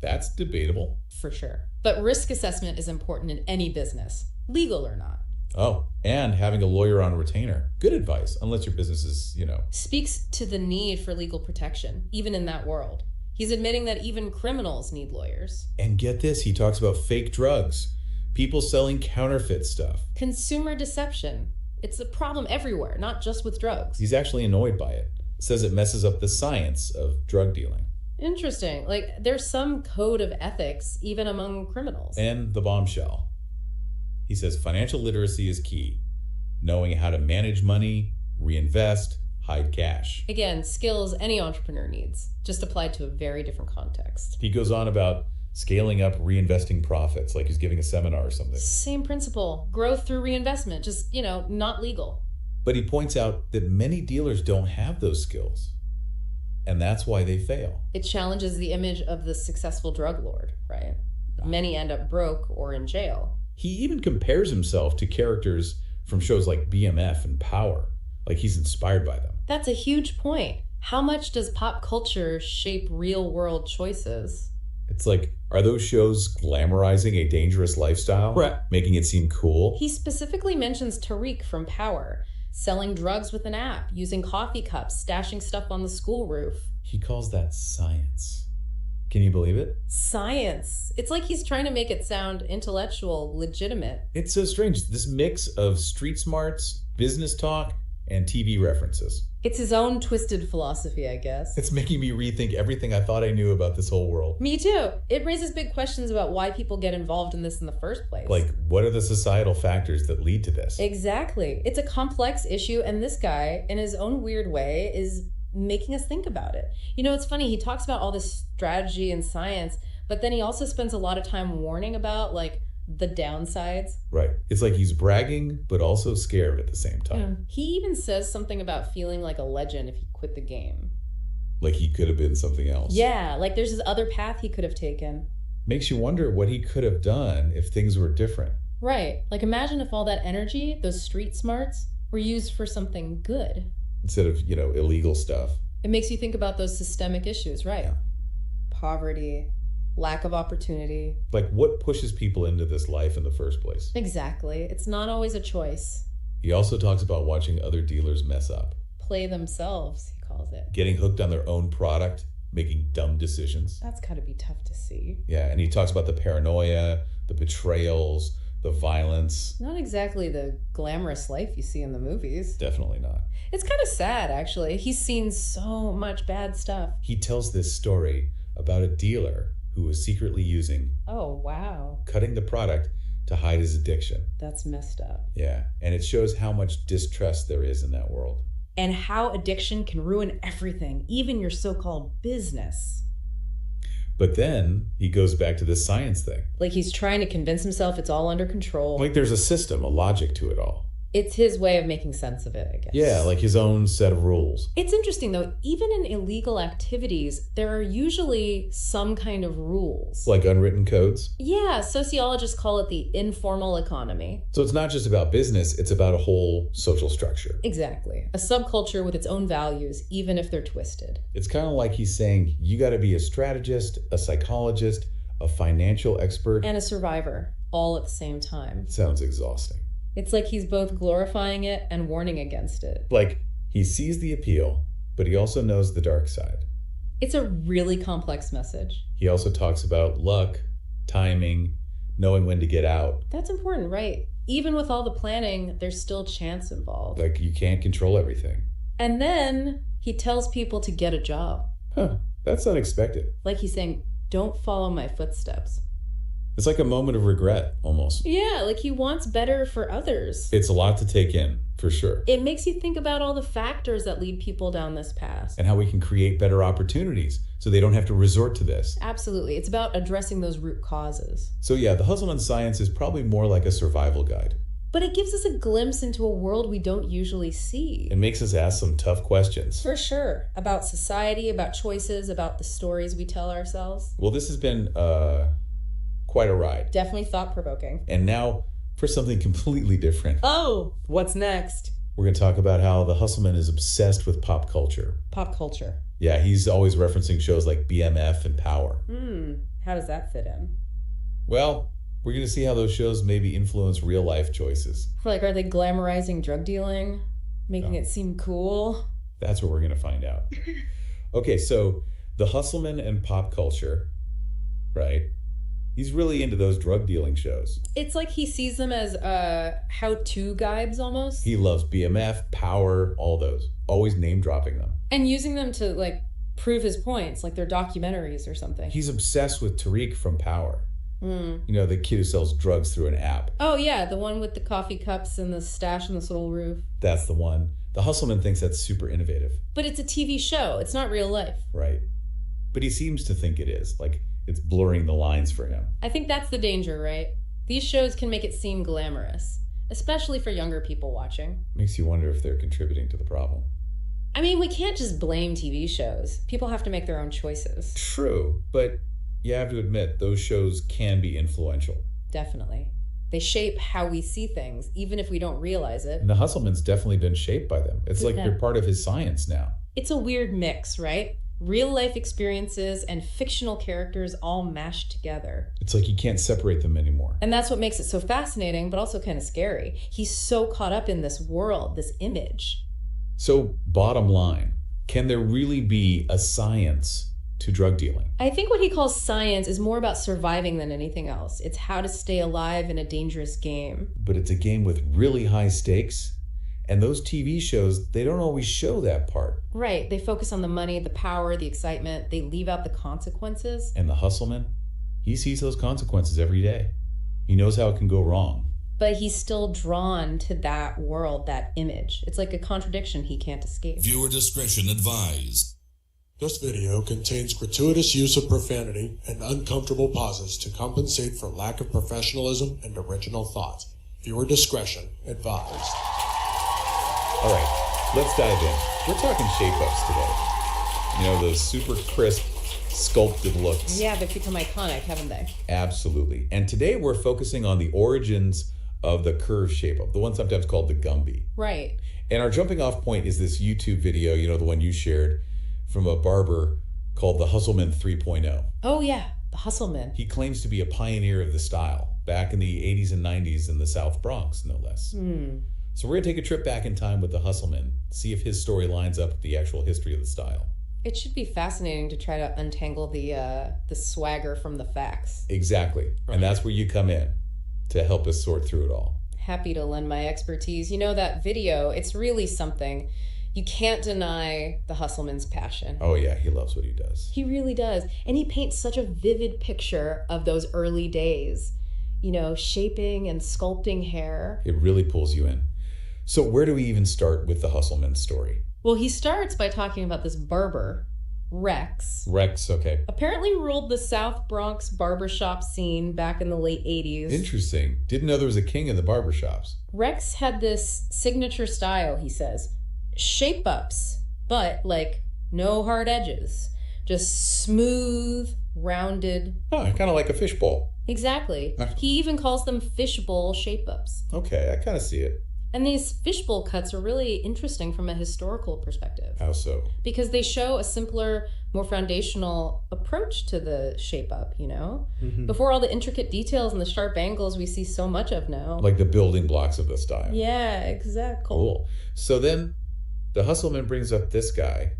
[SPEAKER 2] That's debatable.
[SPEAKER 3] For sure. But risk assessment is important in any business, legal or not.
[SPEAKER 2] Oh, and having a lawyer on retainer. Good advice, unless your business is,
[SPEAKER 3] Speaks to the need for legal protection, even in that world. He's admitting that even criminals need lawyers.
[SPEAKER 2] And get this, he talks about fake drugs, people selling counterfeit stuff.
[SPEAKER 3] Consumer deception. It's a problem everywhere, not just with drugs.
[SPEAKER 2] He's actually annoyed by it. Says it messes up the science of drug dealing.
[SPEAKER 3] Interesting. Like, there's some code of ethics even among criminals.
[SPEAKER 2] And the bombshell. He says financial literacy is key. Knowing how to manage money, reinvest, hide cash.
[SPEAKER 3] Again, skills any entrepreneur needs, just applied to a very different context.
[SPEAKER 2] He goes on about scaling up reinvesting profits, like he's giving a seminar or something.
[SPEAKER 3] Same principle. Growth through reinvestment, just, not legal.
[SPEAKER 2] But he points out that many dealers don't have those skills. And that's why they fail.
[SPEAKER 3] It challenges the image of the successful drug lord, right? Many end up broke or in jail.
[SPEAKER 2] He even compares himself to characters from shows like BMF and Power, like he's inspired by them.
[SPEAKER 3] That's a huge point. How much does pop culture shape real world choices?
[SPEAKER 2] It's like, are those shows glamorizing a dangerous lifestyle?
[SPEAKER 3] Right.
[SPEAKER 2] Making it seem cool?
[SPEAKER 3] He specifically mentions Tariq from Power, selling drugs with an app, using coffee cups, stashing stuff on the school roof.
[SPEAKER 2] He calls that science. Can you believe it?
[SPEAKER 3] Science. It's like he's trying to make it sound intellectual, legitimate.
[SPEAKER 2] It's so strange. This mix of street smarts, business talk, and TV references.
[SPEAKER 3] It's his own twisted philosophy, I guess.
[SPEAKER 2] It's making me rethink everything I thought I knew about this whole world.
[SPEAKER 3] Me too. It raises big questions about why people get involved in this in the first place.
[SPEAKER 2] Like, what are the societal factors that lead to this?
[SPEAKER 3] Exactly. It's a complex issue, and this guy, in his own weird way, is making us think about it. It's funny, he talks about all this strategy and science, but then he also spends a lot of time warning about, the downsides.
[SPEAKER 2] Right. It's like he's bragging, but also scared at the same time.
[SPEAKER 3] He even says something about feeling like a legend if he quit the game.
[SPEAKER 2] Like he could have been something else.
[SPEAKER 3] Yeah, like there's this other path he could have taken.
[SPEAKER 2] Makes you wonder what he could have done if things were different.
[SPEAKER 3] Right. Like imagine if all that energy, those street smarts, were used for something good.
[SPEAKER 2] Instead of, illegal stuff.
[SPEAKER 3] It makes you think about those systemic issues, right?
[SPEAKER 2] Yeah.
[SPEAKER 3] Poverty, lack of opportunity.
[SPEAKER 2] Like what pushes people into this life in the first place?
[SPEAKER 3] Exactly. It's not always a choice.
[SPEAKER 2] He also talks about watching other dealers mess up.
[SPEAKER 3] Play themselves, he calls it.
[SPEAKER 2] Getting hooked on their own product, making dumb decisions.
[SPEAKER 3] That's gotta be tough to see.
[SPEAKER 2] Yeah, and he talks about the paranoia, the betrayals, the violence.
[SPEAKER 3] Not exactly the glamorous life you see in the movies.
[SPEAKER 2] Definitely not.
[SPEAKER 3] It's kind of sad, actually. He's seen so much bad stuff.
[SPEAKER 2] He tells this story about a dealer who was secretly using,
[SPEAKER 3] Oh, wow.
[SPEAKER 2] cutting the product to hide his addiction.
[SPEAKER 3] That's messed up.
[SPEAKER 2] Yeah, and it shows how much distrust there is in that world.
[SPEAKER 3] And how addiction can ruin everything, even your so-called business.
[SPEAKER 2] But then he goes back to this science thing.
[SPEAKER 3] Like he's trying to convince himself it's all under control.
[SPEAKER 2] Like there's a system, a logic to it all.
[SPEAKER 3] It's his way of making sense of it, I guess.
[SPEAKER 2] Yeah, like his own set of rules.
[SPEAKER 3] It's interesting, though. Even in illegal activities, there are usually some kind of rules.
[SPEAKER 2] Like unwritten codes.
[SPEAKER 3] Yeah, sociologists call it the informal economy.
[SPEAKER 2] So it's not just about business, it's about a whole social structure.
[SPEAKER 3] Exactly. A subculture with its own values, even if they're twisted.
[SPEAKER 2] It's kind of like he's saying, you got to be a strategist, a psychologist, a financial expert.
[SPEAKER 3] And a survivor, all at the same time.
[SPEAKER 2] Sounds exhausting.
[SPEAKER 3] It's like he's both glorifying it and warning against it.
[SPEAKER 2] Like, he sees the appeal, but he also knows the dark side.
[SPEAKER 3] It's a really complex message.
[SPEAKER 2] He also talks about luck, timing, knowing when to get out.
[SPEAKER 3] That's important, right? Even with all the planning, there's still chance involved.
[SPEAKER 2] Like, you can't control everything.
[SPEAKER 3] And then he tells people to get a job.
[SPEAKER 2] Huh, that's unexpected.
[SPEAKER 3] Like he's saying, don't follow my footsteps.
[SPEAKER 2] It's like a moment of regret, almost.
[SPEAKER 3] Yeah, like he wants better for others.
[SPEAKER 2] It's a lot to take in, for sure.
[SPEAKER 3] It makes you think about all the factors that lead people down this path.
[SPEAKER 2] And how we can create better opportunities so they don't have to resort to this.
[SPEAKER 3] Absolutely. It's about addressing those root causes.
[SPEAKER 2] So yeah, the Hustleman science is probably more like a survival guide.
[SPEAKER 3] But it gives us a glimpse into a world we don't usually see.
[SPEAKER 2] It makes us ask some tough questions.
[SPEAKER 3] For sure. About society, about choices, about the stories we tell ourselves.
[SPEAKER 2] Well, this has been quite a ride.
[SPEAKER 3] Definitely thought-provoking.
[SPEAKER 2] And now for something completely different.
[SPEAKER 3] Oh, what's next?
[SPEAKER 2] We're going to talk about how the Hustleman is obsessed with pop culture.
[SPEAKER 3] Pop culture.
[SPEAKER 2] Yeah, he's always referencing shows like BMF and Power.
[SPEAKER 3] How does that fit in?
[SPEAKER 2] Well, we're going to see how those shows maybe influence real life choices.
[SPEAKER 3] Like, are they glamorizing drug dealing? Making it seem cool?
[SPEAKER 2] That's what we're going to find out. Okay, so the Hustleman and pop culture, right? He's really into those drug dealing shows.
[SPEAKER 3] It's like he sees them as how-to guides almost.
[SPEAKER 2] He loves BMF, Power, all those. Always name dropping them.
[SPEAKER 3] And using them to like prove his points, like they're documentaries or something.
[SPEAKER 2] He's obsessed with Tariq from Power. You know, the kid who sells drugs through an app.
[SPEAKER 3] Oh yeah, the one with the coffee cups and the stash on this little roof.
[SPEAKER 2] That's the one. The Hustleman thinks that's super innovative.
[SPEAKER 3] But it's a TV show. It's not real life.
[SPEAKER 2] Right. But he seems to think it is. Like, it's blurring the lines for him.
[SPEAKER 3] I think that's the danger, right? These shows can make it seem glamorous, especially for younger people watching.
[SPEAKER 2] Makes you wonder if they're contributing to the problem.
[SPEAKER 3] I mean, we can't just blame TV shows. People have to make their own choices.
[SPEAKER 2] True, but you have to admit, those shows can be influential.
[SPEAKER 3] Definitely. They shape how we see things, even if we don't realize it.
[SPEAKER 2] And the Hustleman's definitely been shaped by them. It's like
[SPEAKER 3] Yeah.
[SPEAKER 2] you're part of his science now.
[SPEAKER 3] It's a weird mix, right? Real life experiences and fictional characters all mashed together.
[SPEAKER 2] It's like you can't separate them anymore.
[SPEAKER 3] And that's what makes it so fascinating, but also kind of scary. He's so caught up in this world, this image.
[SPEAKER 2] So, bottom line, can there really be a science to drug dealing?
[SPEAKER 3] I think what he calls science is more about surviving than anything else. It's how to stay alive in a dangerous game.
[SPEAKER 2] But it's a game with really high stakes. And those TV shows, they don't always show that part.
[SPEAKER 3] Right. They focus on the money, the power, the excitement. They leave out the consequences.
[SPEAKER 2] And the Hustleman, he sees those consequences every day. He knows how it can go wrong.
[SPEAKER 3] But he's still drawn to that world, that image. It's like a contradiction he can't escape.
[SPEAKER 1] Viewer discretion advised.
[SPEAKER 4] This video contains gratuitous use of profanity and uncomfortable pauses to compensate for lack of professionalism and original thought. Viewer discretion advised.
[SPEAKER 2] All right, let's dive in. We're talking shape-ups today. You know, those super crisp, sculpted looks.
[SPEAKER 3] Yeah, they've become iconic, haven't they?
[SPEAKER 2] Absolutely. And today we're focusing on the origins of the curve shape-up, the one sometimes called the Gumby.
[SPEAKER 3] Right.
[SPEAKER 2] And our jumping off point is this YouTube video, you know, the one you shared, from a barber called the Hustleman 3.0.
[SPEAKER 3] Oh, yeah. The Hustleman.
[SPEAKER 2] He claims to be a pioneer of the style back in the 80s and 90s in the South Bronx, no less. So we're going to take a trip back in time with the Hustleman, see if his story lines up with the actual history of the style.
[SPEAKER 3] It should be fascinating to try to untangle the swagger from the facts.
[SPEAKER 2] Exactly. And that's where you come in to help us sort through it all.
[SPEAKER 3] Happy to lend my expertise. You know, that video, it's really something. You can't deny the Hustleman's passion.
[SPEAKER 2] Oh, yeah, he loves what he does.
[SPEAKER 3] He really does. And he paints such a vivid picture of those early days. You know, shaping and sculpting hair.
[SPEAKER 2] It really pulls you in. So where do we even start with the Hustleman story?
[SPEAKER 3] Well, he starts by talking about this barber, Rex.
[SPEAKER 2] Rex, okay.
[SPEAKER 3] Apparently ruled the South Bronx barbershop scene back in the late 80s.
[SPEAKER 2] Interesting. Didn't know there was a king in the barbershops.
[SPEAKER 3] Rex had this signature style, he says. Shape-ups, but like no hard edges. Just smooth, rounded.
[SPEAKER 2] Oh, kind of like a fishbowl.
[SPEAKER 3] Exactly. He even calls them fishbowl shape-ups.
[SPEAKER 2] Okay, I kind of see it.
[SPEAKER 3] And these fishbowl cuts are really interesting from a historical perspective.
[SPEAKER 2] How so?
[SPEAKER 3] Because they show a simpler, more foundational approach to the shape-up, you know? Before all the intricate details and the sharp angles we see so much of now.
[SPEAKER 2] Like the building blocks of the style.
[SPEAKER 3] Yeah, exactly.
[SPEAKER 2] Cool. So then the Hustleman brings up this guy,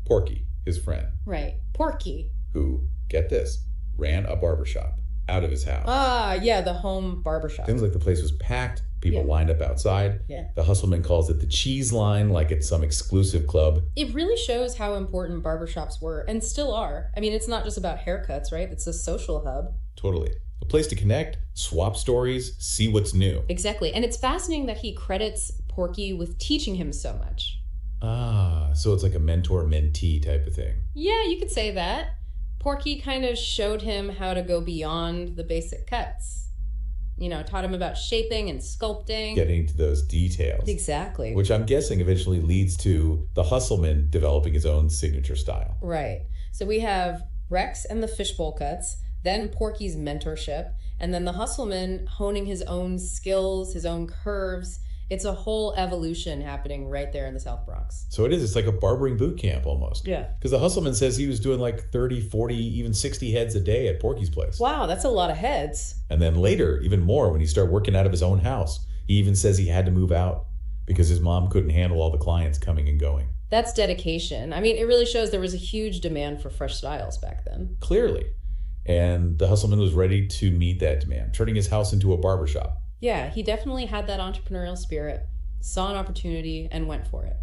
[SPEAKER 2] Porky, his friend,
[SPEAKER 3] Right. Porky.
[SPEAKER 2] who, get this, ran a barbershop out of his house.
[SPEAKER 3] Ah, yeah, the home barbershop.
[SPEAKER 2] Seems like the place was packed. People
[SPEAKER 3] Yeah.
[SPEAKER 2] lined up outside.
[SPEAKER 3] Yeah.
[SPEAKER 2] The Hustleman calls it the cheese line, like it's some exclusive club.
[SPEAKER 3] It really shows how important barbershops were and still are. I mean, it's not just about haircuts, right? It's a social hub.
[SPEAKER 2] Totally. A place to connect, swap stories, see what's new.
[SPEAKER 3] Exactly. And it's fascinating that he credits Porky with teaching him so much.
[SPEAKER 2] Ah, so it's like a mentor-mentee type of thing.
[SPEAKER 3] Yeah, you could say that. Porky kind of showed him how to go beyond the basic cuts. You know, taught him about shaping and sculpting.
[SPEAKER 2] Getting to those details.
[SPEAKER 3] Exactly.
[SPEAKER 2] Which I'm guessing eventually leads to the Hustleman developing his own signature style.
[SPEAKER 3] Right. So we have Rex and the fishbowl cuts, then Porky's mentorship, and then the Hustleman honing his own skills, his own curves. It's a whole evolution happening right there in the South Bronx.
[SPEAKER 2] So it is. It's like a barbering boot camp almost.
[SPEAKER 3] Yeah.
[SPEAKER 2] Because the Hustleman says he was doing like 30, 40, even 60 heads a day at Porky's place.
[SPEAKER 3] Wow, that's a lot of heads.
[SPEAKER 2] And then later, even more, when he started working out of his own house, he even says he had to move out because his mom couldn't handle all the clients coming and going.
[SPEAKER 3] That's dedication. I mean, it really shows there was a huge demand for fresh styles back then.
[SPEAKER 2] Clearly. And the Hustleman was ready to meet that demand, turning his house into a barbershop.
[SPEAKER 3] Yeah, he definitely had that entrepreneurial spirit, saw an opportunity, and went for it.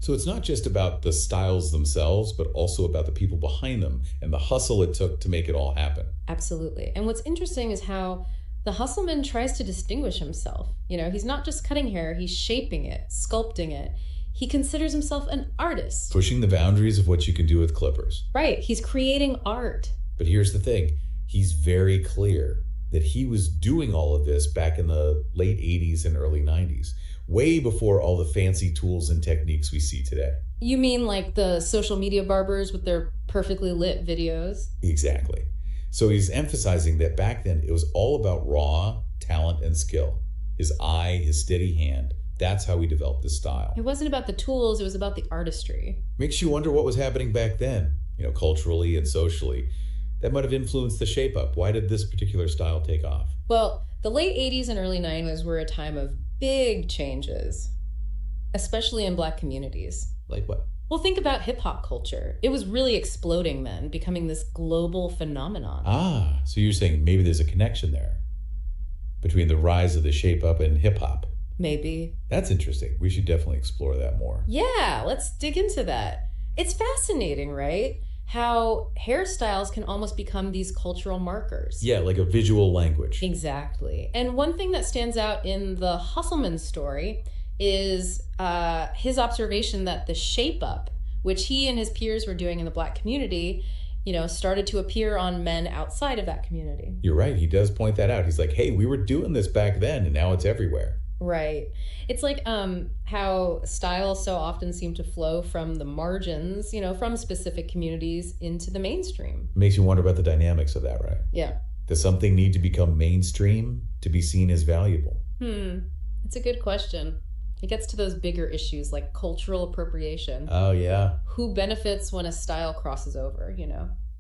[SPEAKER 2] So it's not just about the styles themselves, but also about the people behind them and the hustle it took to make it all happen.
[SPEAKER 3] Absolutely. And what's interesting is how the Hustleman tries to distinguish himself. You know, he's not just cutting hair, he's shaping it, sculpting it. He considers himself an artist.
[SPEAKER 2] Pushing the boundaries of what you can do with clippers.
[SPEAKER 3] Right, he's creating art.
[SPEAKER 2] But here's the thing, he's very clear that he was doing all of this back in the late 80s and early 90s, way before all the fancy tools and techniques we see today.
[SPEAKER 3] You mean like the social media barbers with their perfectly lit videos?
[SPEAKER 2] Exactly. So he's emphasizing that back then it was all about raw talent and skill. His eye, his steady hand. That's how he developed this style.
[SPEAKER 3] It wasn't about the tools, it was about the artistry.
[SPEAKER 2] Makes you wonder what was happening back then, culturally and socially. That might have influenced the shape up. Why did this particular style take off?
[SPEAKER 3] Well, the late 80s and early 90s were a time of big changes, especially in Black communities.
[SPEAKER 2] Like what?
[SPEAKER 3] Well, think about hip hop culture. It was really exploding then, becoming this global phenomenon.
[SPEAKER 2] Ah, so you're saying maybe there's a connection there between the rise of the shape up and hip hop.
[SPEAKER 3] Maybe.
[SPEAKER 2] That's interesting. We should definitely explore that more.
[SPEAKER 3] Yeah, let's dig into that. It's fascinating, right? How hairstyles can almost become these cultural markers.
[SPEAKER 2] Yeah, like a visual language.
[SPEAKER 3] Exactly. And one thing that stands out in the Hustleman story is his observation that the shape up, which he and his peers were doing in the Black community, started to appear on men outside of that community.
[SPEAKER 2] You're right. He does point that out. He's like, hey, we were doing this back then and now it's everywhere.
[SPEAKER 3] Right. It's like how styles so often seem to flow from the margins, from specific communities into the mainstream.
[SPEAKER 2] Makes you wonder about the dynamics of that, right?
[SPEAKER 3] Yeah.
[SPEAKER 2] Does something need to become mainstream to be seen as valuable?
[SPEAKER 3] It's a good question. It gets to those bigger issues like cultural appropriation.
[SPEAKER 2] Oh, yeah.
[SPEAKER 3] Who benefits when a style crosses over,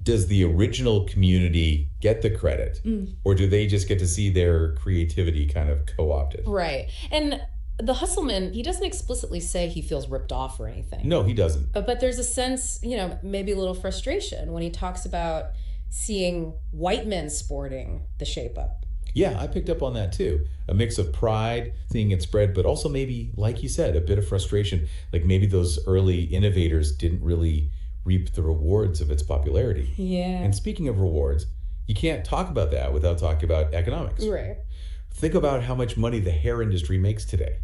[SPEAKER 2] Does the original community get the credit? Or do they just get to see their creativity kind of co-opted?
[SPEAKER 3] Right. And the Hustleman, he doesn't explicitly say he feels ripped off or anything.
[SPEAKER 2] No, he doesn't.
[SPEAKER 3] But there's a sense, maybe a little frustration when he talks about seeing white men sporting the shape up.
[SPEAKER 2] Yeah, I picked up on that too. A mix of pride, seeing it spread, but also maybe, like you said, a bit of frustration. Like maybe those early innovators didn't really reap the rewards of its popularity.
[SPEAKER 3] Yeah.
[SPEAKER 2] And speaking of rewards, you can't talk about that without talking about economics.
[SPEAKER 3] Right.
[SPEAKER 2] Think about how much money the hair industry makes today.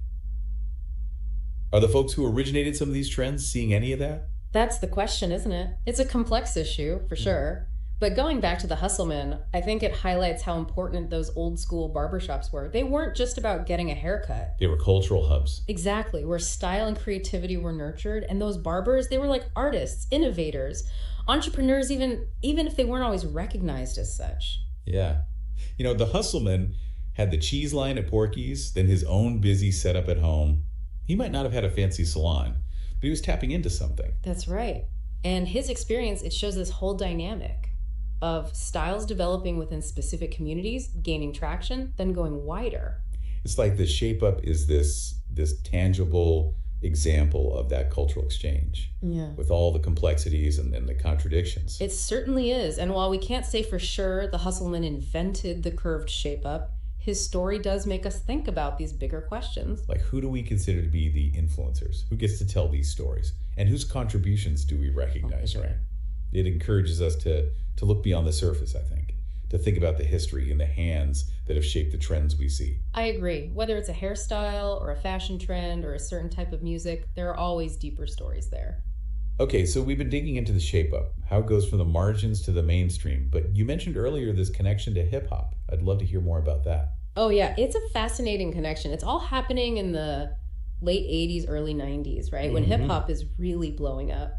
[SPEAKER 2] Are the folks who originated some of these trends seeing any of that?
[SPEAKER 3] That's the question, isn't it? It's a complex issue, for sure. But going back to the Hustleman, I think it highlights how important those old school barbershops were. They weren't just about getting a haircut.
[SPEAKER 2] They were cultural hubs.
[SPEAKER 3] Exactly, where style and creativity were nurtured. And those barbers, they were like artists, innovators, entrepreneurs, even if they weren't always recognized as such.
[SPEAKER 2] Yeah. The Hustleman had the cheese line at Porky's, then his own busy setup at home. He might not have had a fancy salon, but he was tapping into something.
[SPEAKER 3] That's right. And his experience, it shows this whole dynamic of styles developing within specific communities, gaining traction, then going wider.
[SPEAKER 2] It's like the shape up is this tangible example of that cultural exchange.
[SPEAKER 3] Yeah.
[SPEAKER 2] With all the complexities and the contradictions.
[SPEAKER 3] It certainly is. And while we can't say for sure the Hustleman invented the curved shape up, his story does make us think about these bigger questions.
[SPEAKER 2] Like, who do we consider to be the influencers? Who gets to tell these stories? And whose contributions do we recognize, right? It encourages us to look beyond the surface, I think, to think about the history and the hands that have shaped the trends we see.
[SPEAKER 3] I agree. Whether it's a hairstyle or a fashion trend or a certain type of music, there are always deeper stories there.
[SPEAKER 2] Okay, so we've been digging into the shape up, how it goes from the margins to the mainstream, but you mentioned earlier this connection to hip hop. I'd love to hear more about that.
[SPEAKER 3] Oh yeah, it's a fascinating connection. It's all happening in the late 80s, early 90s, right? When hip hop is really blowing up,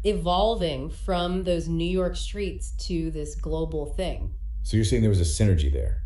[SPEAKER 3] evolving from those New York streets to this global thing.
[SPEAKER 2] So you're saying there was a synergy there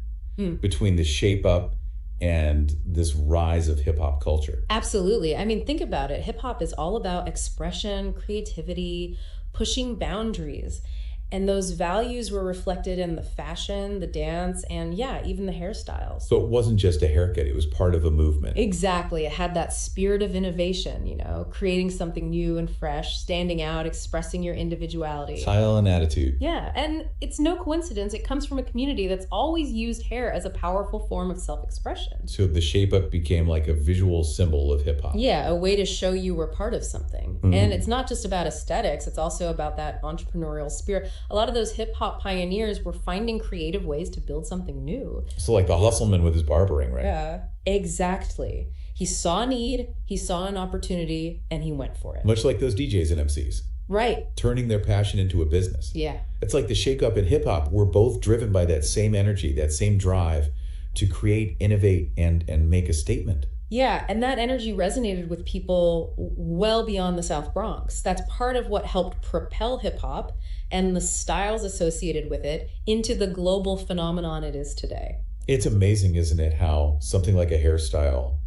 [SPEAKER 2] between the shape up and this rise of hip hop culture?
[SPEAKER 3] Absolutely. I mean, think about it. Hip hop is all about expression, creativity, pushing boundaries. And those values were reflected in the fashion, the dance, and yeah, even the hairstyles.
[SPEAKER 2] So it wasn't just a haircut, it was part of a movement.
[SPEAKER 3] Exactly. It had that spirit of innovation, creating something new and fresh, standing out, expressing your individuality.
[SPEAKER 2] Style and attitude.
[SPEAKER 3] Yeah, and it's no coincidence. It comes from a community that's always used hair as a powerful form of self-expression.
[SPEAKER 2] So the shape up became like a visual symbol of hip hop.
[SPEAKER 3] Yeah, a way to show you were part of something.
[SPEAKER 2] Mm-hmm.
[SPEAKER 3] And it's not just about aesthetics, it's also about that entrepreneurial spirit. A lot of those hip hop pioneers were finding creative ways to build something new.
[SPEAKER 2] So like the Hustleman with his barbering, right?
[SPEAKER 3] Yeah, exactly. He saw a need, he saw an opportunity, and he went for it.
[SPEAKER 2] Much like those DJs and MCs.
[SPEAKER 3] Right.
[SPEAKER 2] Turning their passion into a business.
[SPEAKER 3] Yeah.
[SPEAKER 2] It's like the shake up in hip hop. We're both driven by that same energy, that same drive to create, innovate, and make a statement.
[SPEAKER 3] Yeah, and that energy resonated with people well beyond the South Bronx. That's part of what helped propel hip hop and the styles associated with it into the global phenomenon it is today.
[SPEAKER 2] It's amazing, isn't it, how something like a hairstyle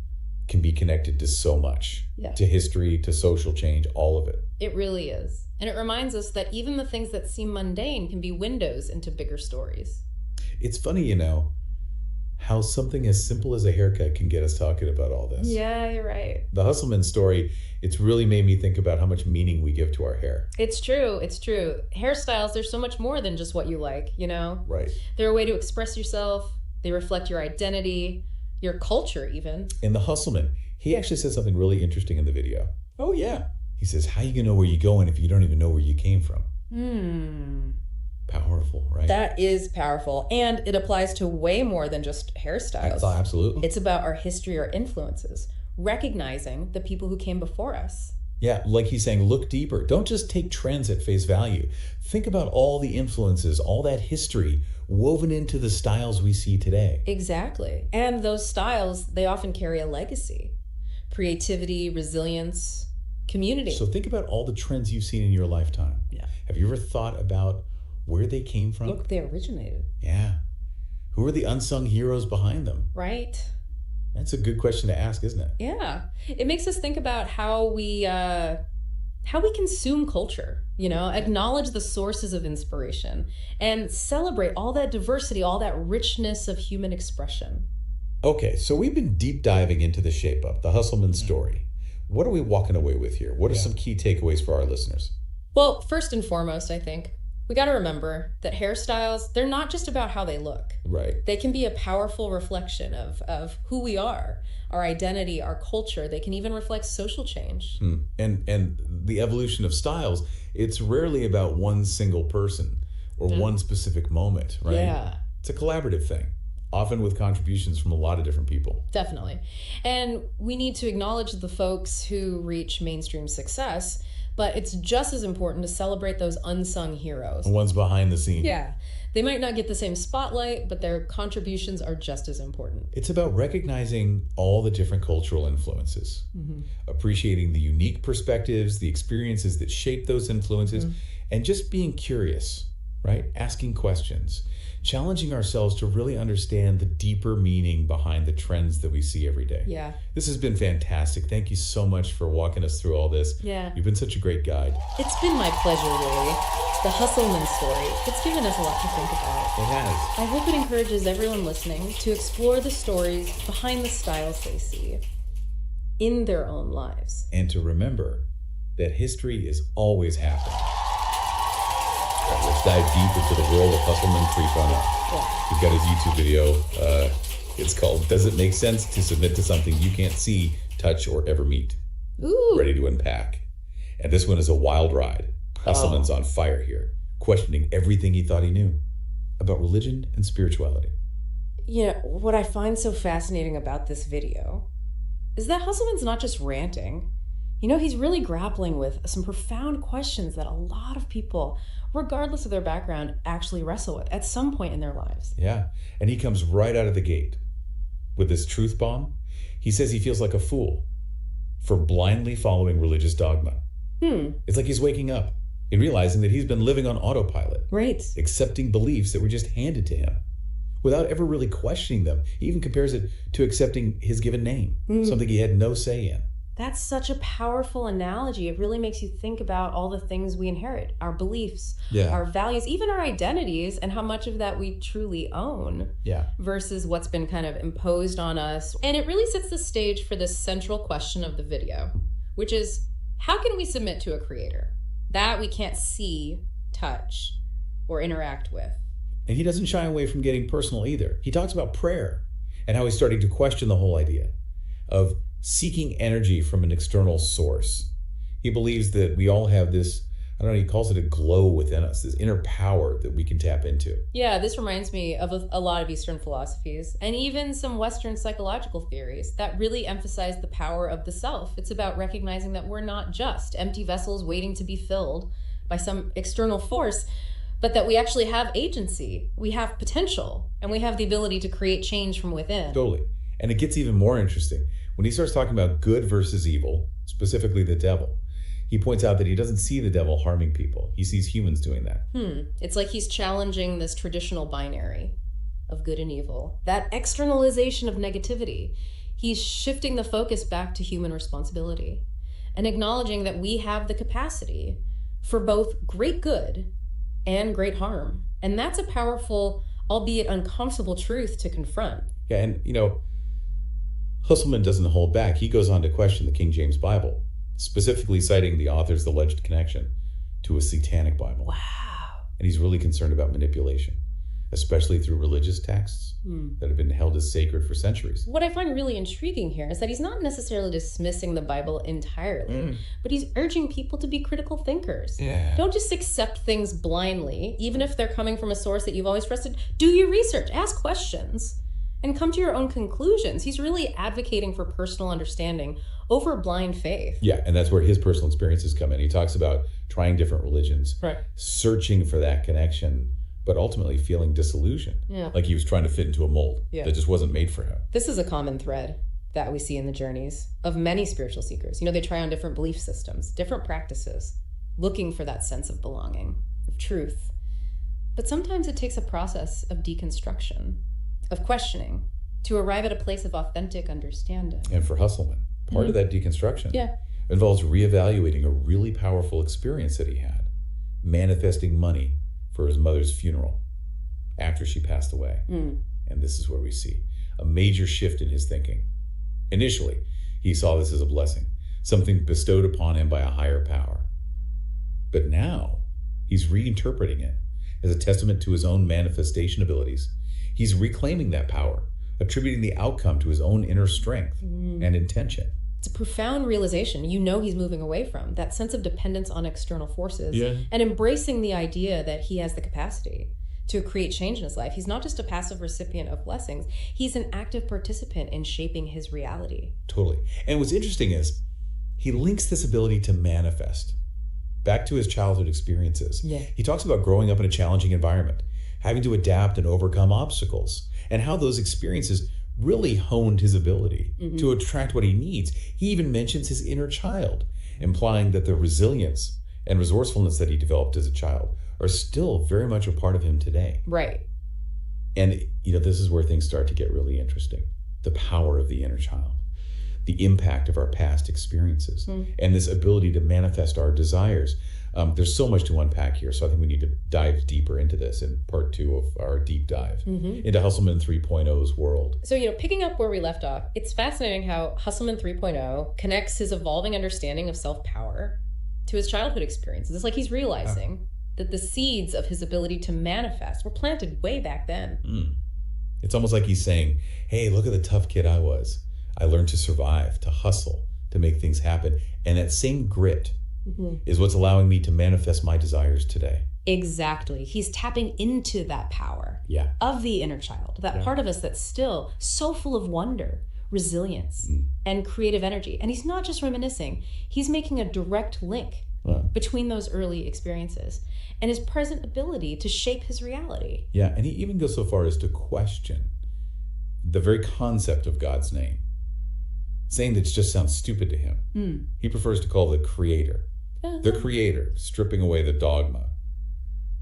[SPEAKER 2] can be connected to so much, to history, to social change, all of it.
[SPEAKER 3] It really is. And it reminds us that even the things that seem mundane can be windows into bigger stories.
[SPEAKER 2] It's funny, how something as simple as a haircut can get us talking about all this.
[SPEAKER 3] Yeah, you're right.
[SPEAKER 2] The Hustleman story, it's really made me think about how much meaning we give to our hair.
[SPEAKER 3] It's true. Hairstyles, they're so much more than just what you like,
[SPEAKER 2] Right.
[SPEAKER 3] They're a way to express yourself. They reflect your identity, your culture even.
[SPEAKER 2] And the Hustleman, he actually says something really interesting in the video. Oh, yeah. He says, how you gonna know where you're going if you don't even know where you came from? Powerful, right?
[SPEAKER 3] That is powerful. And it applies to way more than just hairstyles.
[SPEAKER 2] Absolutely.
[SPEAKER 3] It's about our history, our influences, recognizing the people who came before us.
[SPEAKER 2] Yeah, like he's saying, look deeper. Don't just take trends at face value. Think about all the influences, all that history woven into the styles we see today.
[SPEAKER 3] Exactly. And those styles, they often carry a legacy. Creativity, resilience, community.
[SPEAKER 2] So think about all the trends you've seen in your lifetime.
[SPEAKER 3] Yeah.
[SPEAKER 2] Have you ever thought about where they came from?
[SPEAKER 3] Look, they originated.
[SPEAKER 2] Yeah. Who are the unsung heroes behind them?
[SPEAKER 3] Right.
[SPEAKER 2] That's a good question to ask, isn't it?
[SPEAKER 3] Yeah. It makes us think about how we consume culture, acknowledge the sources of inspiration and celebrate all that diversity, all that richness of human expression.
[SPEAKER 2] Okay, so we've been deep diving into the shape up, the Hustleman story. What are we walking away with here? What are some key takeaways for our listeners?
[SPEAKER 3] Well, first and foremost, I think we got to remember that hairstyles, they're not just about how they look.
[SPEAKER 2] Right.
[SPEAKER 3] They can be a powerful reflection of who we are, our identity, our culture. They can even reflect social change.
[SPEAKER 2] And the evolution of styles, it's rarely about one single person or one specific moment, right?
[SPEAKER 3] Yeah.
[SPEAKER 2] It's a collaborative thing, often with contributions from a lot of different people.
[SPEAKER 3] Definitely. And we need to acknowledge the folks who reach mainstream success, but it's just as important to celebrate those unsung heroes.
[SPEAKER 2] The ones behind the scenes.
[SPEAKER 3] Yeah. They might not get the same spotlight, but their contributions are just as important.
[SPEAKER 2] It's about recognizing all the different cultural influences, appreciating the unique perspectives, the experiences that shape those influences, and just being curious, right? Asking questions, challenging ourselves to really understand the deeper meaning behind the trends that we see every day.
[SPEAKER 3] Yeah.
[SPEAKER 2] This has been fantastic. Thank you so much for walking us through all this.
[SPEAKER 3] Yeah.
[SPEAKER 2] You've been such a great guide.
[SPEAKER 3] It's been my pleasure, really. The Hustleman story, it's given us a lot to think about.
[SPEAKER 2] It has.
[SPEAKER 3] I hope it encourages everyone listening to explore the stories behind the styles they see in their own lives.
[SPEAKER 2] And to remember that history is always happening. All right, let's dive deep into the world of Hustleman 3.0.
[SPEAKER 3] Yeah.
[SPEAKER 2] We've got his YouTube video. It's called Does It Make Sense to Submit to Something You Can't See, Touch, or Ever Meet?
[SPEAKER 3] Ooh.
[SPEAKER 2] Ready to unpack. And this one is a wild ride. Hustleman's on fire here, questioning everything he thought he knew about religion and spirituality.
[SPEAKER 3] What I find so fascinating about this video is that Hustleman's not just ranting. He's really grappling with some profound questions that a lot of people, regardless of their background, actually wrestle with at some point in their lives.
[SPEAKER 2] Yeah, and he comes right out of the gate with this truth bomb. He says he feels like a fool for blindly following religious dogma. It's like he's waking up and realizing that he's been living on autopilot.
[SPEAKER 3] Right.
[SPEAKER 2] Accepting beliefs that were just handed to him without ever really questioning them. He even compares it to accepting his given name, something he had no say in.
[SPEAKER 3] That's such a powerful analogy. It really makes you think about all the things we inherit, our beliefs, our values, even our identities, and how much of that we truly own versus what's been kind of imposed on us. And it really sets the stage for this central question of the video, which is, how can we submit to a creator that we can't see, touch, or interact with?
[SPEAKER 2] And he doesn't shy away from getting personal either. He talks about prayer and how he's starting to question the whole idea of seeking energy from an external source. He believes that we all have this, I don't know, he calls it a glow within us, this inner power that we can tap into.
[SPEAKER 3] Yeah, this reminds me of a lot of Eastern philosophies and even some Western psychological theories that really emphasize the power of the self. It's about recognizing that we're not just empty vessels waiting to be filled by some external force, but that we actually have agency, we have potential, and we have the ability to create change from within.
[SPEAKER 2] Totally. And it gets even more interesting. When he starts talking about good versus evil, specifically the devil, he points out that he doesn't see the devil harming people. He sees humans doing that.
[SPEAKER 3] It's like he's challenging this traditional binary of good and evil, that externalization of negativity. He's shifting the focus back to human responsibility and acknowledging that we have the capacity for both great good and great harm. And that's a powerful, albeit uncomfortable truth to confront.
[SPEAKER 2] Yeah, and Hustleman doesn't hold back. He goes on to question the King James Bible, specifically citing the author's alleged connection to a satanic Bible.
[SPEAKER 3] Wow.
[SPEAKER 2] And he's really concerned about manipulation, especially through religious texts that have been held as sacred for centuries.
[SPEAKER 3] What I find really intriguing here is that he's not necessarily dismissing the Bible entirely, but he's urging people to be critical thinkers.
[SPEAKER 5] Yeah.
[SPEAKER 3] Don't just accept things blindly, even if they're coming from a source that you've always trusted. Do your research, ask questions, and come to your own conclusions. He's really advocating for personal understanding over blind faith.
[SPEAKER 2] Yeah, and that's where his personal experiences come in. He talks about trying different religions, searching for that connection, but ultimately feeling disillusioned. Like he was trying to fit into a mold that just wasn't made for him.
[SPEAKER 3] This is a common thread that we see in the journeys of many spiritual seekers. They try on different belief systems, different practices, looking for that sense of belonging, of truth. But sometimes it takes a process of deconstruction, of questioning, to arrive at a place of authentic understanding.
[SPEAKER 2] And for Hustleman, part of that deconstruction involves reevaluating a really powerful experience that he had, manifesting money for his mother's funeral after she passed away. And this is where we see a major shift in his thinking. Initially, he saw this as a blessing, something bestowed upon him by a higher power. But now, he's reinterpreting it as a testament to his own manifestation abilities. He's reclaiming that power, attributing the outcome to his own inner strength and intention.
[SPEAKER 3] It's a profound realization. He's moving away from that sense of dependence on external forces and embracing the idea that he has the capacity to create change in his life. He's not just a passive recipient of blessings. He's an active participant in shaping his reality.
[SPEAKER 2] Totally. And what's interesting is he links this ability to manifest back to his childhood experiences. He talks about growing up in a challenging environment, having to adapt and overcome obstacles, and how those experiences really honed his ability to attract what he needs. He even mentions his inner child, implying that the resilience and resourcefulness that he developed as a child are still very much a part of him today.
[SPEAKER 3] Right.
[SPEAKER 2] And, this is where things start to get really interesting. The power of the inner child, the impact of our past experiences, and this ability to manifest our desires. There's so much to unpack here, so I think we need to dive deeper into this in part 2 of our deep dive into Hustleman 3.0's world.
[SPEAKER 3] So, picking up where we left off, it's fascinating how Hustleman 3.0 connects his evolving understanding of self-power to his childhood experiences. It's like he's realizing that the seeds of his ability to manifest were planted way back then.
[SPEAKER 2] It's almost like he's saying, hey, look at the tough kid I was. I learned to survive, to hustle, to make things happen. And that same grit is what's allowing me to manifest my desires today.
[SPEAKER 3] Exactly. He's tapping into that power of the inner child, that part of us that's still so full of wonder, resilience, and creative energy. And he's not just reminiscing, he's making a direct link between those early experiences and his present ability to shape his reality.
[SPEAKER 2] Yeah, and he even goes so far as to question the very concept of God's name, saying that it just sounds stupid to him. He prefers to call the creator, stripping away the dogma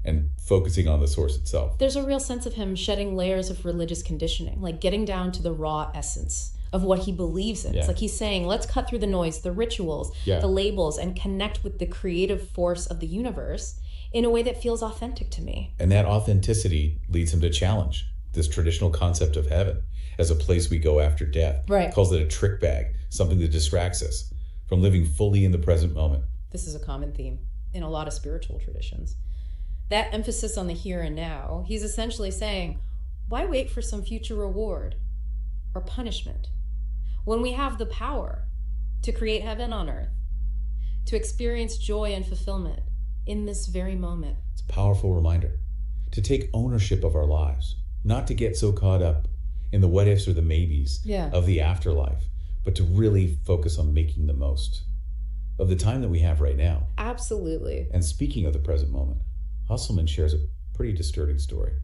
[SPEAKER 2] and focusing on the source itself.
[SPEAKER 3] There's a real sense of him shedding layers of religious conditioning, like getting down to the raw essence of what he believes in.
[SPEAKER 2] Yeah.
[SPEAKER 3] It's like he's saying, let's cut through the noise, the rituals,
[SPEAKER 2] Yeah.
[SPEAKER 3] the labels, and connect with the creative force of the universe in a way that feels authentic to me.
[SPEAKER 2] And that authenticity leads him to challenge this traditional concept of heaven as a place we go after death.
[SPEAKER 3] Right.
[SPEAKER 2] Calls it a trick bag, something that distracts us from living fully in the present moment.
[SPEAKER 3] This is a common theme in a lot of spiritual traditions. That emphasis on the here and now, he's essentially saying, why wait for some future reward or punishment when we have the power to create heaven on earth, to experience joy and fulfillment in this very moment?
[SPEAKER 2] It's a powerful reminder to take ownership of our lives, not to get so caught up in the what ifs or the maybes of the afterlife, but to really focus on making the most of the time that we have right now.
[SPEAKER 3] Absolutely.
[SPEAKER 2] And speaking of the present moment, Hustleman shares a pretty disturbing story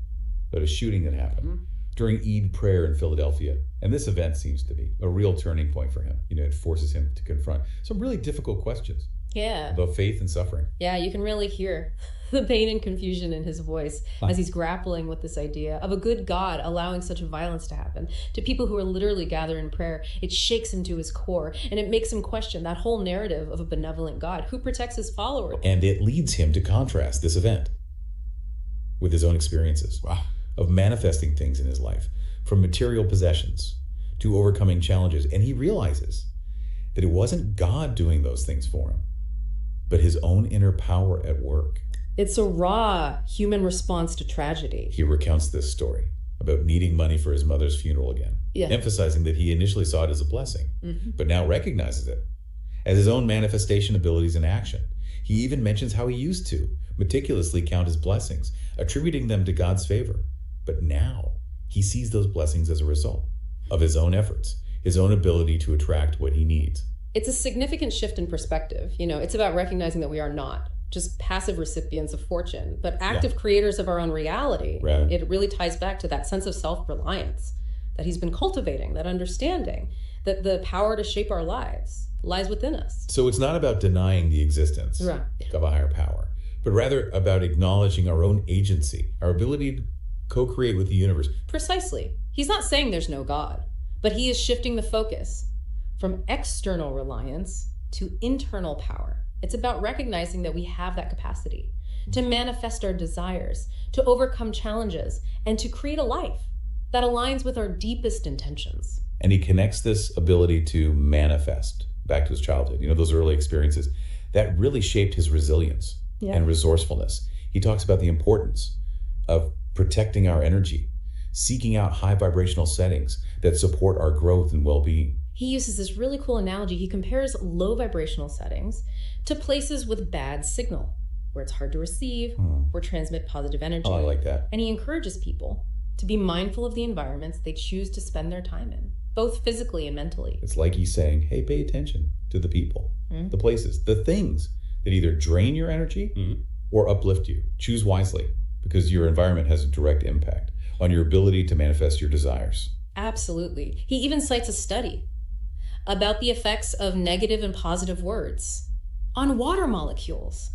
[SPEAKER 2] about a shooting that happened during Eid prayer in Philadelphia. And this event seems to be a real turning point for him. It forces him to confront some really difficult questions
[SPEAKER 3] Yeah.
[SPEAKER 2] about faith and suffering.
[SPEAKER 3] Yeah, you can really hear the pain and confusion in his voice as he's grappling with this idea of a good God allowing such violence to happen to people who are literally gathered in prayer. It shakes him to his core, and it makes him question that whole narrative of a benevolent God who protects his followers.
[SPEAKER 2] And it leads him to contrast this event with his own experiences of manifesting things in his life, from material possessions to overcoming challenges. And he realizes that it wasn't God doing those things for him, but his own inner power at work.
[SPEAKER 3] It's a raw human response to tragedy.
[SPEAKER 2] He recounts this story about needing money for his mother's funeral again, emphasizing that he initially saw it as a blessing, but now recognizes it as his own manifestation abilities in action. He even mentions how he used to meticulously count his blessings, attributing them to God's favor. But now he sees those blessings as a result of his own efforts, his own ability to attract what he needs.
[SPEAKER 3] It's a significant shift in perspective. It's about recognizing that we are not just passive recipients of fortune, but active creators of our own reality.
[SPEAKER 2] Right.
[SPEAKER 3] It really ties back to that sense of self-reliance that he's been cultivating, that understanding that the power to shape our lives lies within us.
[SPEAKER 2] So it's not about denying the existence of a higher power, but rather about acknowledging our own agency, our ability to co-create with the universe.
[SPEAKER 3] Precisely. He's not saying there's no God, but he is shifting the focus from external reliance to internal power. It's about recognizing that we have that capacity to manifest our desires, to overcome challenges, and to create a life that aligns with our deepest intentions.
[SPEAKER 2] And he connects this ability to manifest back to his childhood, those early experiences that really shaped his resilience and resourcefulness. He talks about the importance of protecting our energy, seeking out high vibrational settings that support our growth and well-being.
[SPEAKER 3] He uses this really cool analogy. He compares low vibrational settings to places with bad signal, where it's hard to receive or transmit positive energy.
[SPEAKER 2] Oh, I like that.
[SPEAKER 3] And he encourages people to be mindful of the environments they choose to spend their time in, both physically and mentally.
[SPEAKER 2] It's like he's saying, hey, pay attention to the people, the places, the things that either drain your energy or uplift you. Choose wisely, because your environment has a direct impact on your ability to manifest your desires.
[SPEAKER 3] Absolutely. He even cites a study about the effects of negative and positive words on water molecules,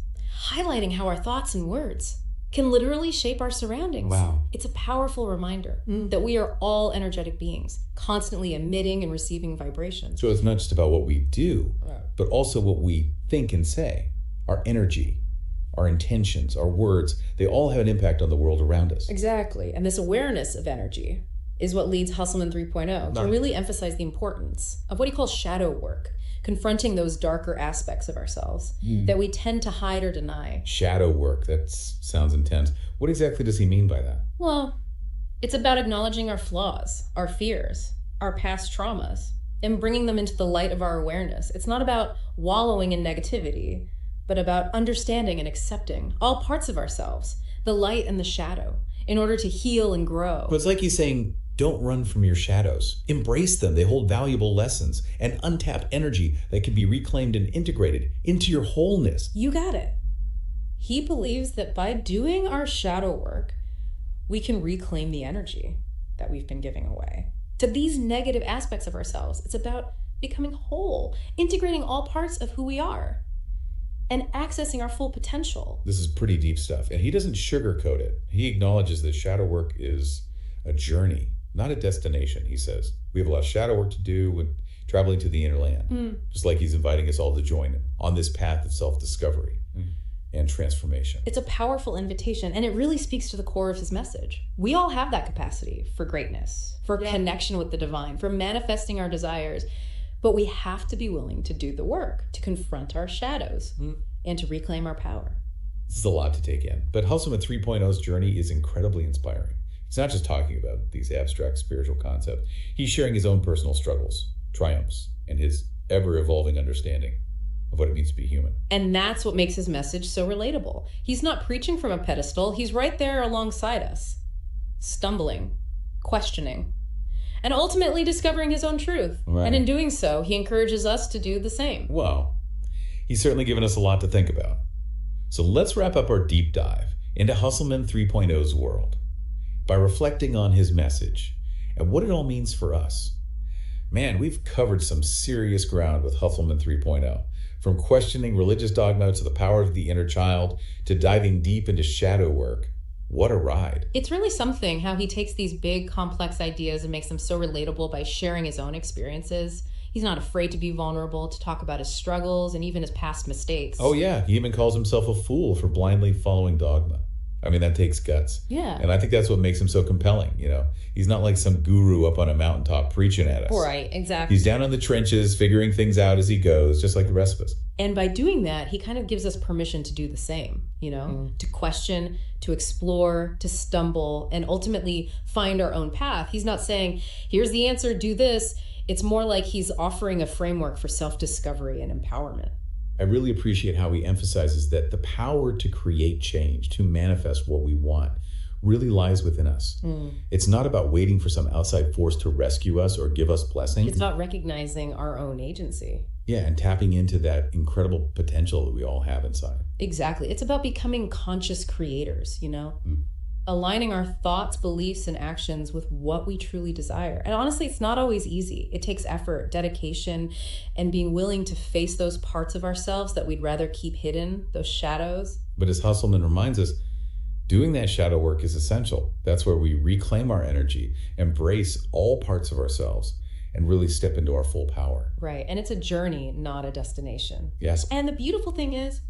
[SPEAKER 3] highlighting how our thoughts and words can literally shape our surroundings.
[SPEAKER 2] Wow.
[SPEAKER 3] It's a powerful reminder that we are all energetic beings, constantly emitting and receiving vibrations.
[SPEAKER 2] So it's not just about what we do, but also what we think and say. Our energy, our intentions, our words, they all have an impact on the world around us.
[SPEAKER 3] Exactly. And this awareness of energy is what leads Hustleman 3.0 to really emphasize the importance of what he calls shadow work, confronting those darker aspects of ourselves that we tend to hide or deny.
[SPEAKER 2] Shadow work, that sounds intense. What exactly does he mean by that?
[SPEAKER 3] Well, it's about acknowledging our flaws, our fears, our past traumas, and bringing them into the light of our awareness. It's not about wallowing in negativity, but about understanding and accepting all parts of ourselves, the light and the shadow, in order to heal and grow.
[SPEAKER 2] But it's like he's saying, don't run from your shadows. Embrace them. They hold valuable lessons and untapped energy that can be reclaimed and integrated into your wholeness.
[SPEAKER 3] You got it. He believes that by doing our shadow work, we can reclaim the energy that we've been giving away. To these negative aspects of ourselves, it's about becoming whole, integrating all parts of who we are, and accessing our full potential.
[SPEAKER 2] This is pretty deep stuff, and he doesn't sugarcoat it. He acknowledges that shadow work is a journey, not a destination, he says. We have a lot of shadow work to do when traveling to the inner land, just like he's inviting us all to join him on this path of self-discovery and transformation.
[SPEAKER 3] It's a powerful invitation, and it really speaks to the core of his message. We all have that capacity for greatness, for connection with the divine, for manifesting our desires, but we have to be willing to do the work, to confront our shadows, and to reclaim our power.
[SPEAKER 2] This is a lot to take in, but Hustleman 3.0's journey is incredibly inspiring. He's not just talking about these abstract spiritual concepts. He's sharing his own personal struggles, triumphs, and his ever-evolving understanding of what it means to be human.
[SPEAKER 3] And that's what makes his message so relatable. He's not preaching from a pedestal. He's right there alongside us, stumbling, questioning, and ultimately discovering his own truth.
[SPEAKER 2] Right.
[SPEAKER 3] And in doing so, he encourages us to do the same.
[SPEAKER 2] Well, he's certainly given us a lot to think about. So let's wrap up our deep dive into Hustleman 3.0's world by reflecting on his message and what it all means for us. Man, we've covered some serious ground with Hustleman 3.0, from questioning religious dogma to the power of the inner child to diving deep into shadow work. What a ride.
[SPEAKER 3] It's really something how he takes these big, complex ideas and makes them so relatable by sharing his own experiences. He's not afraid to be vulnerable, to talk about his struggles and even his past mistakes.
[SPEAKER 2] Oh yeah, he even calls himself a fool for blindly following dogma. I mean, that takes guts.
[SPEAKER 3] Yeah.
[SPEAKER 2] And I think that's what makes him so compelling, you know. He's not like some guru up on a mountaintop preaching at us.
[SPEAKER 3] Right, exactly.
[SPEAKER 2] He's down in the trenches, figuring things out as he goes, just like the rest of us.
[SPEAKER 3] And by doing that, he kind of gives us permission to do the same, you know, to question, to explore, to stumble, and ultimately find our own path. He's not saying, here's the answer, do this. It's more like he's offering a framework for self-discovery and empowerment.
[SPEAKER 2] I really appreciate how he emphasizes that the power to create change, to manifest what we want, really lies within us. It's not about waiting for some outside force to rescue us or give us blessings.
[SPEAKER 3] It's about recognizing our own agency.
[SPEAKER 2] Yeah, and tapping into that incredible potential that we all have inside.
[SPEAKER 3] Exactly. It's about becoming conscious creators, you know? Aligning our thoughts, beliefs, and actions with what we truly desire. And honestly, it's not always easy. It takes effort, dedication, and being willing to face those parts of ourselves that we'd rather keep hidden, those shadows.
[SPEAKER 2] But as Hustleman reminds us, doing that shadow work is essential. That's where we reclaim our energy, embrace all parts of ourselves, and really step into our full power.
[SPEAKER 3] Right. And it's a journey, not a destination.
[SPEAKER 2] Yes.
[SPEAKER 3] And the beautiful thing is,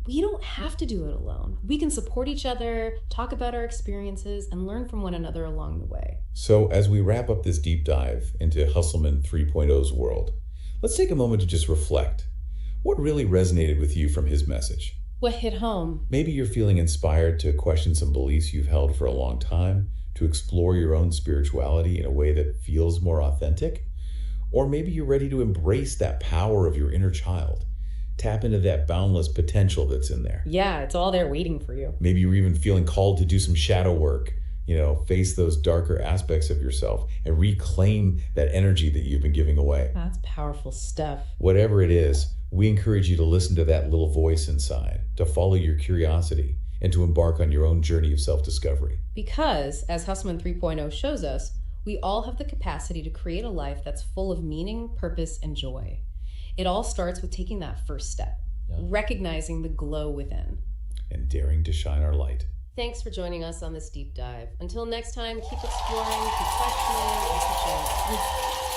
[SPEAKER 3] we don't have to do it alone. We can support each other, talk about our experiences, and learn from one another along the way.
[SPEAKER 2] So as we wrap up this deep dive into Hustleman 3.0's world, let's take a moment to just reflect. What really resonated with you from his message?
[SPEAKER 3] What hit home?
[SPEAKER 2] Maybe you're feeling inspired to question some beliefs you've held for a long time, to explore your own spirituality in a way that feels more authentic. Or maybe you're ready to embrace that power of your inner child. Tap into that boundless potential that's in there.
[SPEAKER 3] Yeah, it's all there waiting for you.
[SPEAKER 2] Maybe you're even feeling called to do some shadow work, you know, face those darker aspects of yourself and reclaim that energy that you've been giving away.
[SPEAKER 3] That's powerful stuff.
[SPEAKER 2] Whatever it is, we encourage you to listen to that little voice inside, to follow your curiosity, and to embark on your own journey of self-discovery.
[SPEAKER 3] Because, as Hustleman 3.0 shows us, we all have the capacity to create a life that's full of meaning, purpose, and joy. It all starts with taking that first step, recognizing the glow within.
[SPEAKER 2] And daring to shine our light.
[SPEAKER 3] Thanks for joining us on this deep dive. Until next time, keep exploring, keep questioning, and keep sharing.